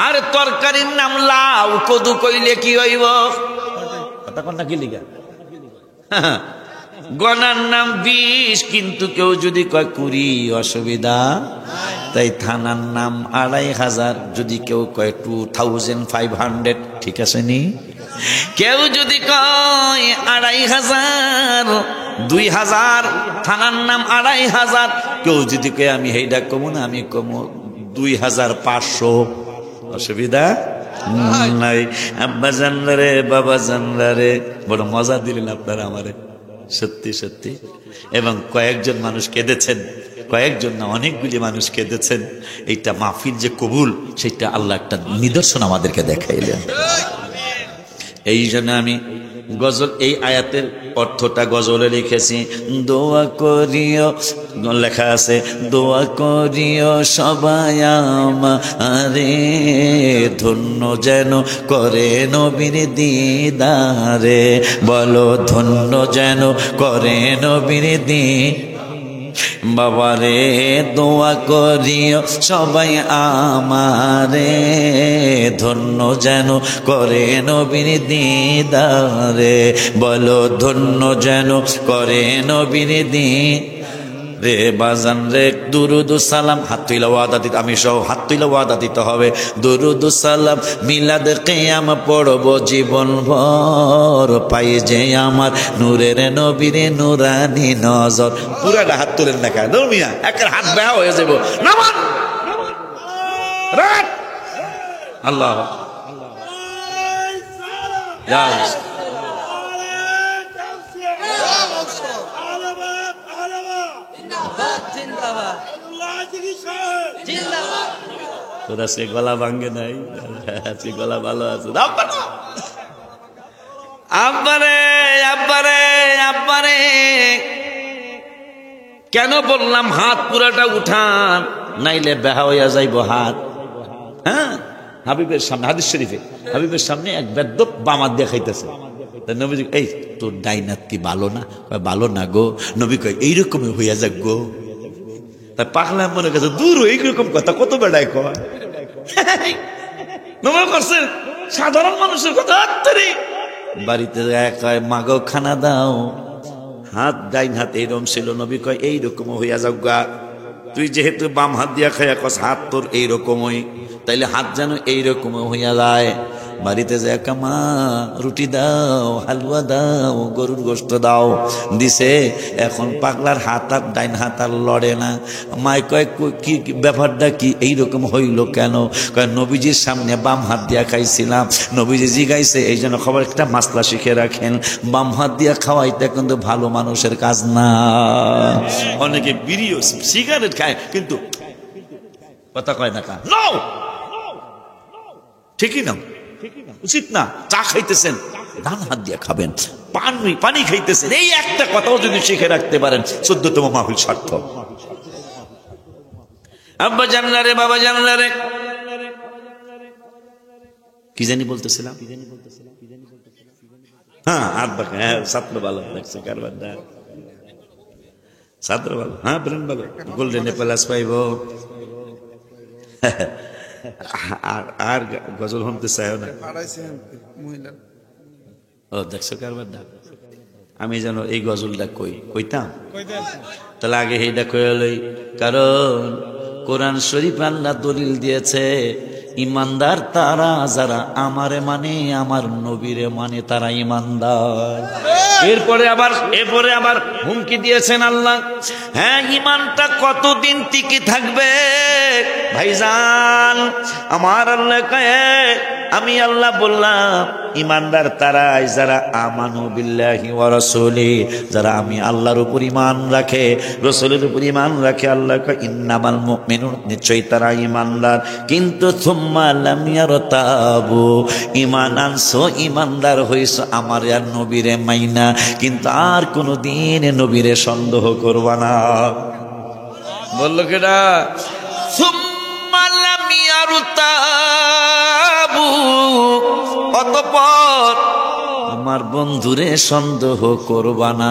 আর তরকারির নাম লাউ কদু কইলে কি হইব? কতক্ষণ না কিলিগা? গনার নাম 20, কিন্তু কেউ যদি কয় 20 অসুবিধা। তাই থানার নাম 2500, যদি কেউ কয় 2500 ঠিক আছে নি? কেউ যদি কয় 2500, 2000, থানার নাম 2500। কেউ যদি কয় আমি হেইডা কমু না, আমি কমু 2500, অসুবিধা নাই। আব্বা জানলারে বাবা জানলারে, বড় মজা দিলেন আপনারা আমারে, সত্যি সত্যি। এবং কয়েকজন মানুষ কেঁদেছেন, কয়েকজন না অনেকগুলি মানুষ কেঁদেছেন। এইটা মাহফিল যে কবুল সেটা আল্লাহ একটা নিদর্শন আমাদেরকে দেখাইলেন। এই জন্য আমি গজল, এই আয়াতের অর্থটা গজলে লিখেছি। দোয়া করিও, লেখা আছে দোয়া করিও সবাই আমারে, ধন্য যেন করে নবীর দিদারে। বলো ধন্য যেন করে নবীর দিদারে। বাবারে দোয়া করিও সবাই আমারে, ধন্য যেন করে নবীর দিদারে। বলো ধন্য যেন করে নবীর দিদারে। রে বাজান রে দুরুদ সালাম, হাত তুইলা ওয়াদা দিতে, আমি সহ হাত তুইলা ওয়াদা দিতে হবে। দুরুদ সালাম মিলাদ কিয়াম পড়ব জীবন ভর, পাই যে আমার নূরের নবীর নূরানি নজর। পুরাটা হাত তুলেন দেখা দৌমিয়া, একের হাত বেহা হয়ে যাব। নামান রাত আল্লাহ তোরা সে গলা ভাঙ্গে নাই, সে গলা ভালো আছে। আব্বারে আব্বারে আব্বারে কেন বললাম হাত পুরাটা উঠান, নাইলে বেহা হইয়া যাইব হাত। হ্যাঁ, হাবিবের সামনে, হাদিস শরীফে হাবিবের সামনে এক বেদ্যপ বামাত দেখাইতেছে। নবী এই তোর ডাইনাত কি ভালো না? ভালো না গো। নবী কয় এইরকমই হইয়া যাক গো। তাই পাগলা মনে কাছে দূর এইরকম কথা কত বেড়ায় কয়। নবী করছেন সাধারণ মানুষের কথা। বাড়িতে কয় মাগো খানা দাও, হাত ডাইন হাত এইরকম ছিল। নবী কয় এইরকম হইয়া যাক গা। তুই যেহেতু বাম হাত দিয়া খাইয়া কস হাত তোর এইরকমই, তাইলে হাত যেন এইরকম হইয়া যায়। বাড়িতে যায় মা রুটি দাও, হালুয়া দাও, গরুর গোশত দাও। দিছে। এখন পাগলার হাত আর ডাইন হাত আর লড়ে না। মায় কয় কি ব্যাপারটা কি এইরকম হইল কেন? কয় নবীজির সামনে বাম হাত দিয়া খাইছিলাম, নবীজি জিগাইছে এই জন্য খবর একটা মাসলা শিখে রাখেন, বাম হাত দিয়া খাওয়াইতে কিন্তু ভালো মানুষের কাজ না। অনেকে বিড়িও সিগারেট খায় কিন্তু কথা কয় না, ঠিকই না, উচিত না। চা খাইতেছেন ডান হাত দিয়ে খাবেন, পানি খাইতেছেন, এই একটা কথাও যদি শিখে রাখতে পারেন 14তম মাহফিল সার্থক। আব্বা জানলা রে, বাবা জানলা রে, কি জানি বলতেছিলাম। হ্যাঁ আব্বা, হ্যাঁ ছাত্র ভালো লাগছে কারবার, ছাত্র ভালো, হ্যাঁ ব্রেন ভালো, গোল্ডেন প্লাস পাইব। আর গজল শুনতে চাই না। ও দেখছো কারবার, আমি যেন এই গজলটা কইতাম তাহলে আগে এইটা কয়ে লই। কারণ কোরআন শরীফ আল্লাহ দলিল দিয়েছে, ইমানদার তারা যারা আমারে মানে, আমার নবীরে মানে, তারা ইমানদার। এরপরে আবার হুমকি দিয়েছেন আল্লাহ, হ্যাঁ ইমানটা কতদিন টিকে থাকবে ভাইজান? আমার আল্লাহ কয়ে, আমি আল্লাহ বললাম ইমানদার তারাই যারা আমানু বিল্লাহি ওয়া রাসূলি, যারা আমি আল্লাহর উপর ঈমান রাখে, রাসূলের উপর ঈমান রাখে। আল্লাহ কয় ইন্নামাল মুমিনুন, নিশ্চয়ই তারা ঈমানদার, কিন্তু সুম্মা লাম ইয়ারতাবু, ঈমান আনছো, ঈমানদার হইছো আমার আর নবীরে মাইনা, কিন্তু আর কোনদিন নবীরে সন্দেহ করবা না। বললো কেডা? সুম্মা লাম ইয়ারতাবু, অতঃপর আমার বন্ধুরে সন্দেহ করবা না।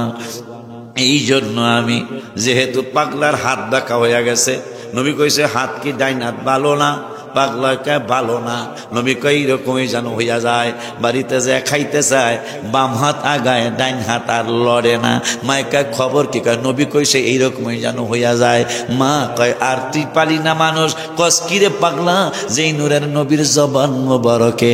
এই জন্য আমি, যেহেতু পাগলার হাত দেখা হয়ে গেছে, নবী কইছে হাত কি ডাইন হাত ভালো না? পাগলা কয় ভালো না। নবী কয় এইরকমই যেন হইয়া যায়, বাড়িতে যায় খাইতে চায়, বাম হাত আগায়, ডাইন হাত আর লড়ে না। মায় কয় খবর কি? কয় নবী কইছে এইরকমই যেন হইয়া যায়। মা কয় আর তুই পারি না মানুষ? কস কিরে পাগলা, যেই নূরের নবীর জবান মোবারকে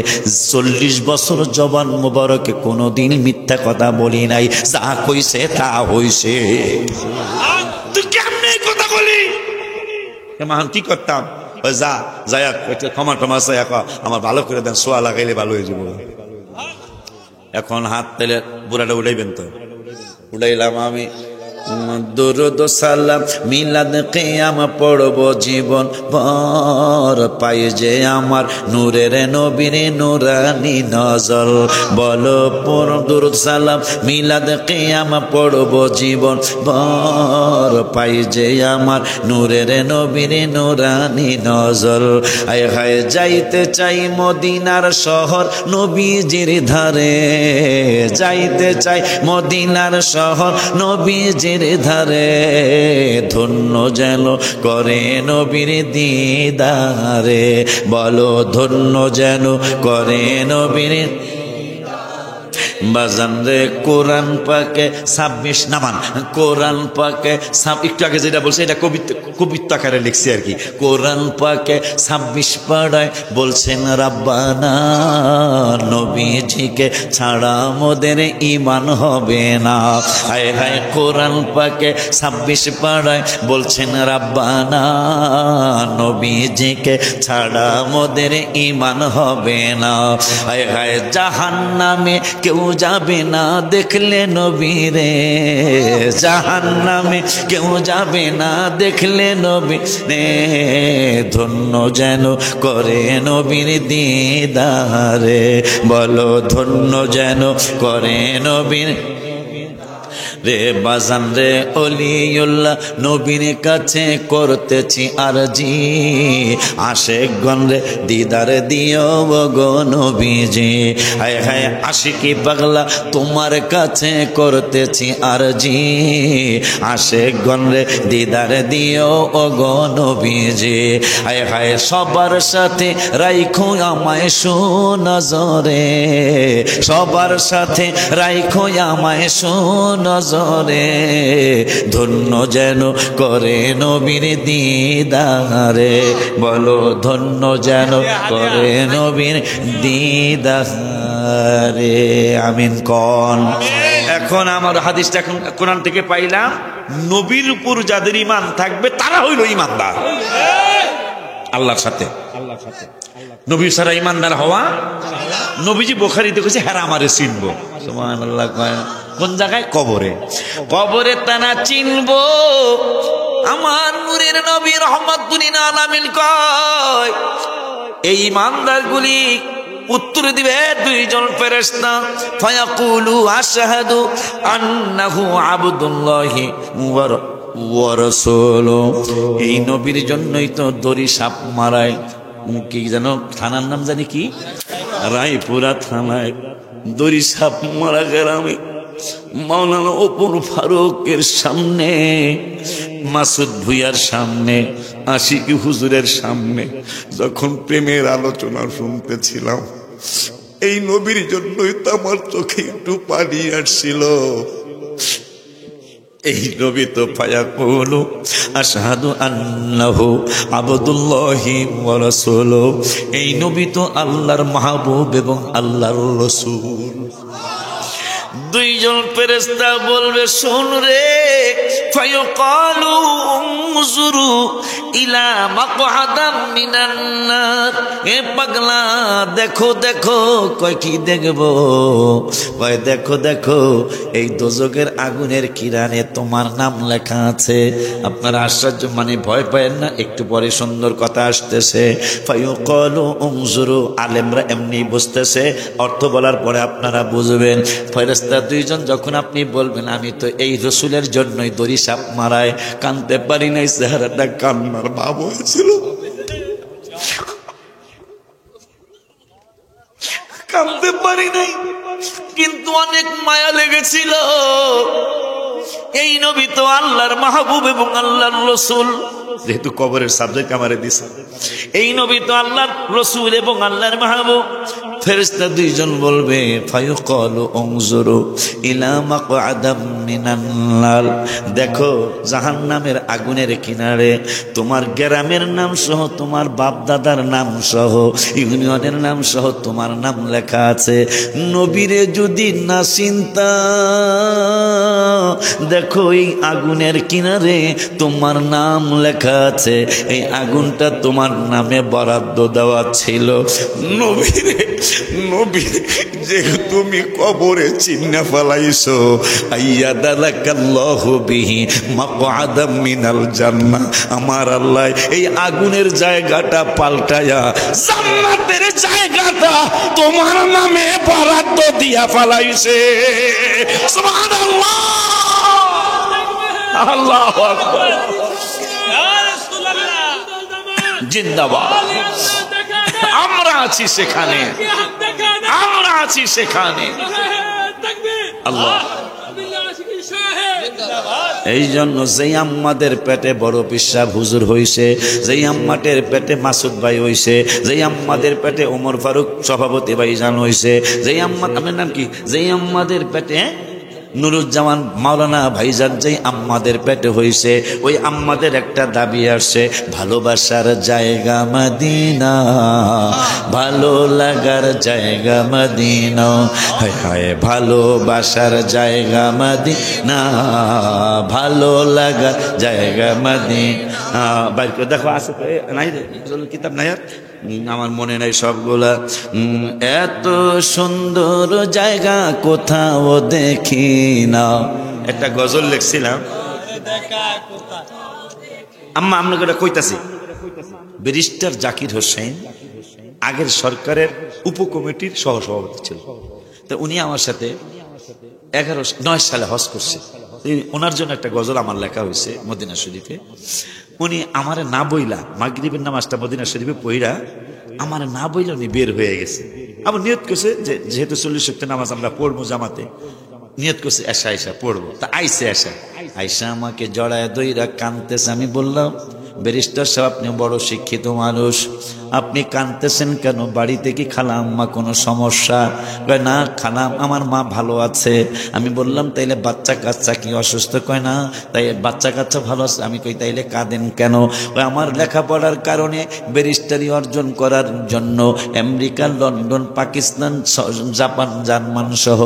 40 বছর জবান মোবারকে কোনোদিন মিথ্যা কথা বলি নাই, যা কইছে তা হইছে। তুই কেমনে কথা বলি? মাহান কি করতাম? যা যাই ক্ষমা টমা চাই, আমার ভালো করে দেন, সোয়া লাগাইলে ভালো হয়ে যাব। এখন হাত তেলে বুড়াটা উঠাইবেন তো? উঠাইলাম আমি। দুরুদ সালাম মিলাদ কিয়াম পড়ব জীবন ভর, পাই যে আমার নূরের নবীর নূরানি নজর। বলো পর দুরুদ সালাম মিলাদ কিয়াম পড়ব জীবন ভর, পাই যে আমার নূরের নবীর নূরানি নজর। আয় হায় যাইতে চাই মদিনার শহর নবীজির ধারে, যাইতে চাই মদিনার শহর নবীজির ধারে, ধন্য যেন করে নবীর দিদারে। বলো ধন্য যেন করে নবীর বাজান রে। কোরআন পাকে 26 নামান, কোরআন পাকে একটু আগে যেটা বলছে এটা কবিতা আকারে লিখছি আর কি। কোরআন পাকে 26 পাড়ায় বলছেন রাব্বানা, নবীজিকে ছাড়া মোদের ঈমান হবে না। হায় হায় কোরআন পাকে 26 পাড়ায় বলছেন রাব্বানা, নবীজিকে ছাড়া মোদের ঈমান হবে না। হায় হায় জাহান্নামে কেউ যাবে না দেখলে নবীরে, জাহান্নামে কেউ যাবে না দেখলে নবীরে, ধন্য যেন করে নবীর দিদারে। বলো ধন্য যেন করে নবীর রে। বাজান রে অলিউল্লাহ নবীর কাছে করতেছি আরজি, আশেকগণ রে দিদার দিও গো নবীজি। হায় হায় আশিকি পাগলা তোমার কাছে করতেছি আরজি, আশেকগণ রে দিদার দিও গো নবীজি। হায় হায় সবার সাথে রাইখো আমায় সুনজরে, সবার সাথে রাইখো আমায় সুনজরে, নজরে, ধন্য যেন করে নবীর দিদারে। বলো ধন্য যেন করে নবীর দিদারে। আমিন কোন। এখন আমার হাদিসটা এখন কোরআন থেকে পাইলাম, নবীর উপর যাদের ঈমান থাকবে তারা হইল ঈমানদার আল্লাহর সাথে। নবী ছাড়া ঈমানদার হওয়া, নবীজি বুখারীতে কইছে হেরা আমারে চিনবো। সুবহানাল্লাহ। কয় কোন জায়গায়? কবরে। কবরে তারা চিনবো আমার নূরের নবী রহমাতুল আলামিন কয় এই ঈমানদারগুলি উত্তর দিবে দুইজন ফেরেশতা, ফায়াকুলু আশহাদু আন্নাহু আবদুল্লাহি ওয়া রাসূলুহু। এই নবীর জন্যই তো দড়ি সাপ মারায়, কি জানো থানার নাম জানি কি, রায়পুরা থানায় দড়ি সাপ মারা গ্রামে মাওলানা ওপর ফারুকের সামনে, মাসুদ ভুইয়ার সামনে, আশিকি হুজুরের সামনে যখন প্রেমের আলোচনা শুনতেছিলাম, এই নবীর জন্যই তো আমার চোখে একটু পানি আসছিল। এই নবী তো ফায়াকুলু আশহাদু আন্নাহু আবদুল্লাহি ওয়া রাসূলুহু। এই নবী তো আল্লাহর মাহবুব এবং আল্লাহর রাসূল। দুইজন ফেরেশতা বলবে শুন রে, ফায়াকালু উনজুরু ইলা মাকআদাম মিনান নার। এ পাগলা দেখো দেখো। কয় কি দেখবো? কয় দেখো দেখো এই দোজখের আগুনের কিরানে তোমার নাম লেখা আছে। আপনারা আশ্চর্য মানে ভয় পায়েন না, একটু পরে সুন্দর কথা আসতেছে। ফায়াকালু উনজুরু, আলেমরা এমনি বুঝতেছে, অর্থ বলার পরে আপনারা বুঝবেন। ফেরেশতা দুইজন যখন আপনি বলবেন আমি তো এই রসুলের জন্যই দড়ি সাপ মারায় কানতে পারি নাই, চেহারাটা কান্নার ভাব হয়েছিল, কানতে পারি নাই, কিন্তু অনেক মায়া লেগেছিল। এই নবী তো আল্লাহর মাহবুব এবং আল্লাহর রসুল, যেহেতু কবরের সাবজেক্ট আমারে দিছে, এই নবী তো আল্লাহর রসুল এবং আল্লাহর মাহবুব। ফেরেশতা দুইজন বলবে ফায়াকালু উনজুরু ইলা মাকআদাম মিনান নার। দেখো জাহান্নামের আগুনের কিনারে তোমার গ্রামের নাম সহ, তোমার বাপ দাদার নাম সহ, ইউনিয়নের নাম সহ তোমার নাম লেখা আছে। নবীরে যদি না চিন্তা, দেখো এই আগুনের কিনারে তোমার নাম লেখা আছে, এই আগুনটা তোমার নামে বরাদ্দ দেওয়া ছিল। নবীরে নবী যে তুমি কবরে চিন্না ফেলাইছো, আইয়াদালাকাল্লাহু বিহি মাকআদাম মিনাল জান্নাহ। আমার আল্লাহ এই আগুনের জায়গাটা পাল্টায়া জান্নাতের জায়গাটা তোমার নামে বরাদ্দ দিয়া ফেলাইছে। সুবহানাল্লাহ, আল্লাহু আকবার, ইয়া রাসূলুল্লাহ জিন্দাবাদ। আমরা আছি সেখানে, আমরা আছি সেখানে। আল্লাহ, এই জন্য যেই আম্মাদের পেটে বড় পিসাব হুজুর হইছে, যেই আম্মাদের পেটে মাসুদ ভাই হইছে, যেই আম্মাদের পেটে ওমর ফারুক সভাপতি ভাইজান হইছে, যেই আম্মা, আমার নাম কি, যেই আম্মাদের পেটে নুরুজ্জামান মাওলানা ভাইজান যেই আম্মাদের পেটে হইছে, ওই আম্মাদের একটা দাবি আসছে, ভালোবাসার জায়গা মদিনা, ভালো লাগার জায়গা মদিনা, হায় হায় ভালোবাসার জায়গা মদিনা, ভালো লাগার জায়গা মদিনা। বাইর করে দেখো আছে নাই কিতাব নাই, আমার মনে নাই সবগুলা। এত সুন্দর জায়গা কোথাও দেখি না, একটা গজল লিখছিলাম। আম্মা আপনাকে এটা কইতাছি, ব্যারিস্টার জাকির হোসেন আগের সরকারের উপকমিটির সহসভাপতি ছিল। তো উনি আমার সাথে 2009 সালে হজ করছে। ওনার জন্য একটা গজল আমার লেখা হয়েছে মদিনা শরীফে। উনি আমার না বইলা মাগরিবের নামাজটা মদিনা শরীফে পড়া, আমার না বইলা উনি বের হয়ে গেছে। আবার নিয়ত করছে যে যেহেতু 40 ওয়াক্ত নামাজ আমরা পড়বো জামাতে, নিয়ত করছে এসা এসা পড়বো। তা আইসে আইসা আমাকে জড়ায় দইরা কানতেছে। আমি বললাম ব্যারিস্টার সাহেব আপনি বড় শিক্ষিত মানুষ, আপনি কাঁদতেছেন কেন? বাড়িতে কি খালা আম্মা কোনো সমস্যা? কয় না খালা আমার মা ভালো আছে। আমি বললাম তাইলে বাচ্চা কাচ্চা কি অসুস্থ? কয় না, তাই বাচ্চা কাচ্চা ভালো আছে। আমি কই তাইলে কাঁদেন কেন? আমার লেখাপড়ার কারণে ব্যারিস্টারি অর্জন করার জন্য America, London, Pakistan, Japan, German সহ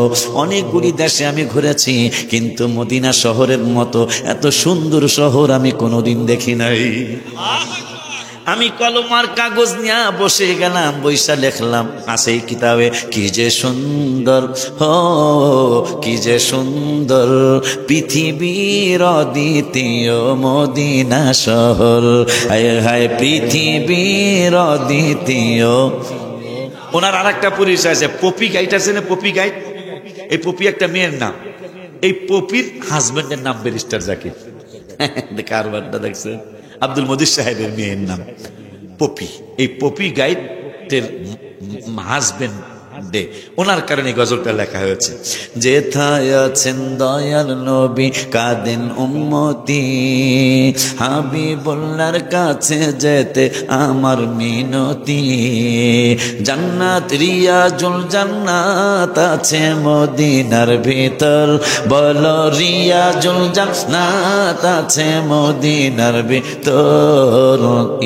অনেকগুলি দেশে আমি ঘুরেছি, কিন্তু মদিনা শহরের মতো এত সুন্দর শহর আমি কোনোদিন দেখি নাই। আমি কলমার কাগজ নিয়ে বসে গেলাম, বইসা লিখলাম আছে এই কিতাবে, কি যে সুন্দর হো, কি যে সুন্দর পৃথিবীর অদ্বিতীয় মদিনা শহর। হায় হায় পৃথিবীর অদ্বিতীয়। ওনার আর একটা পরিচয় আছে, পপি গাইড আছে না, পপি গাইড। এই পপি একটা মেয়ের নাম। এই পপির হাজবেন্ডের নাম ব্যারিস্টার জাকির। কারবারটা দেখছেন? আব্দুল মজিদ সাহেবের মেয়ের নাম পপি। এই পপি গাইডের হাজবেন্ড দে, ওনার কারণে গজলটা লেখা হয়েছে। যেথায় আছেন দয়াল নবী কাঁদেন উম্মতি, হাবিবুল্লাহর কাছে যেতে আমার মিনতি। জান্নাত রিয়াজুল জান্নাত আছে মদিনার ভিতর, বলো রিয়াজুল জান্নাত আছে মদিনার ভিতর।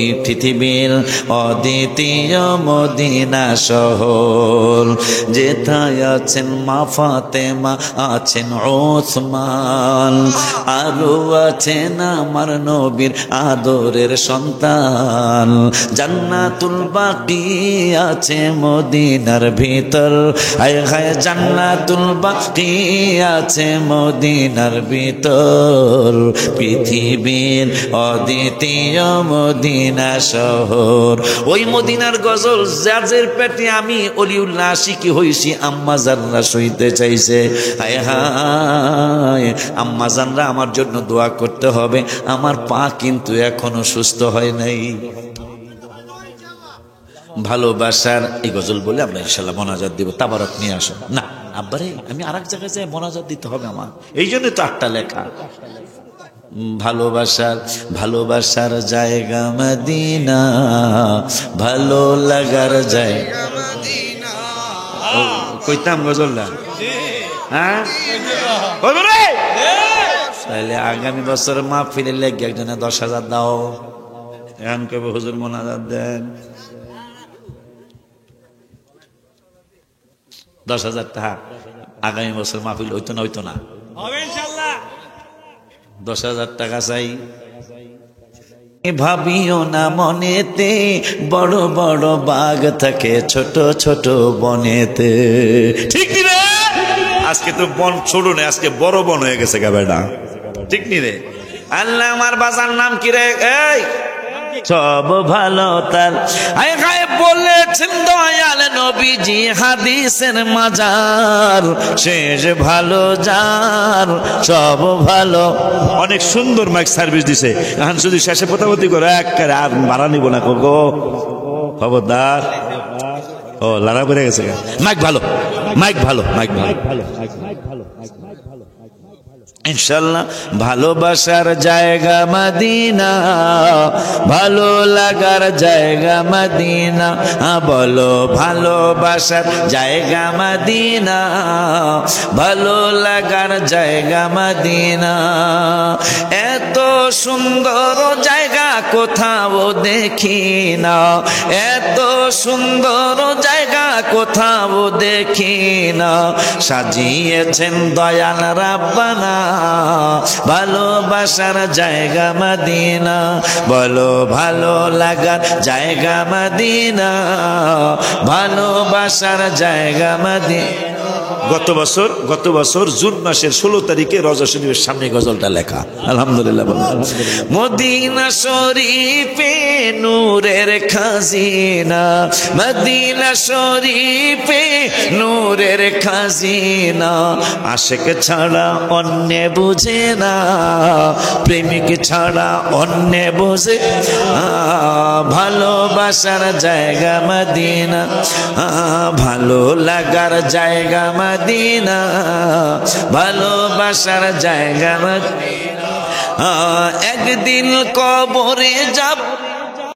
এই পৃথিবীর অদ্বিতীয় মদিনা শহর। যেথায় আছেন মা ফাতেমা, আছেন ওসমান, আরো আছেন আমার নবীর আদরের সন্তান। জান্নাতুল বাকি আছে মদিনার ভিতর, হায় হায় জান্নাতুল বাকি আছে মদিনার ভিতর। পৃথিবীর অদ্বিতীয় মদিনা শহর। ওই মদিনার গজল যাদের পেটে আমি অলিউল্লাহ আশিকি হইছি, আম্মা জানরা সইতে চাইছে। হায় হায় আম্মা জানরা আমার জন্য দোয়া করতে হবে, আমার পা কিন্তু এখনো সুস্থ হয় নাই। ভালোবাসার এই গজল বলে আমরা ইনশাল্লাহ মোনাজাত দিব। তাবারক নিয়ে আসো না আব্বারে, আমি আর এক জায়গায় যাই মোনাজাত দিতে হবে আমার, এই জন্য তো 8টা লেখা। ভালোবাসার ভালোবাসার জায়গা মদিনা, ভালো লাগার জায়গা মদিনা। কইতাম গজলটা, হ্যাঁ তাহলে আগামী বছর মাহফিলে লেগে একজনে 10,000 দাও। এখন কবে হুজুর মোনাজাত দেন, 10,000 টাকা আগামী বছর মাহফিল হইতো না, হইতো না, 10,000 টাকা চাই। ভাবিও না মনেতে বড় বড় বাঘ থাকে ছোট ছোট বনেতে। ঠিক নি রে? আজকে তো বন ছোট নেই, আজকে বড় বন হয়ে গেছে গাবেটা। ঠিক নি রে? আল্লাহ আমার বাজার নাম কি রে? এই সব ভালো তার আয় গায়ে বলেছেন দয়াল নবীজি হাদিসের মাজার, শেষ ভালো যার সব ভালো। অনেক সুন্দর মাইক সার্ভিস দিছে, এখন শুধু শেষে পতাপতি করে একবারে আর ভাড়া নিব না গো, খবরদার। ও লাড়া বেড়ে গেছে, মাইক ভালো, মাইক ভালো, মাইক ভালো, ইনশাল্লাহ। ভালোবাসার জায়গা মদিনা, ভালো লাগার জায়গা মদিনা, বলো ভালোবাসার জায়গা মদিনা, ভালো লাগার জায়গা মদিনা। এত সুন্দর জায়গা কোথাও দেখি না, এত সুন্দর জায়গা কোথাও দেখি না, সাজিয়েছেন দয়াল রাব্বানা ভালোবাসার জায়গা মদিনা, বলো ভালো লাগার জায়গা মদিনা, ভালোবাসার জায়গা মদিনা। গত বছর জুন মাসের 16 তারিখে রজা শরীফের সামনে গজলটা লেখা, আলহামদুলিল্লাহ। মদিনা শরীফে নূরের খাজিনা, মদিনা শরীফে নূরের খাজিনা, আশিক ছাড়া অন্য বুঝে না, প্রেমিক ছাড়া অন্য বুঝে। ভালোবাসার জায়গা মদিনা, ভালো লাগার জায়গা মদিনা, ভালোবাসার জায়গা মদিনা। একদিন কবরে যাব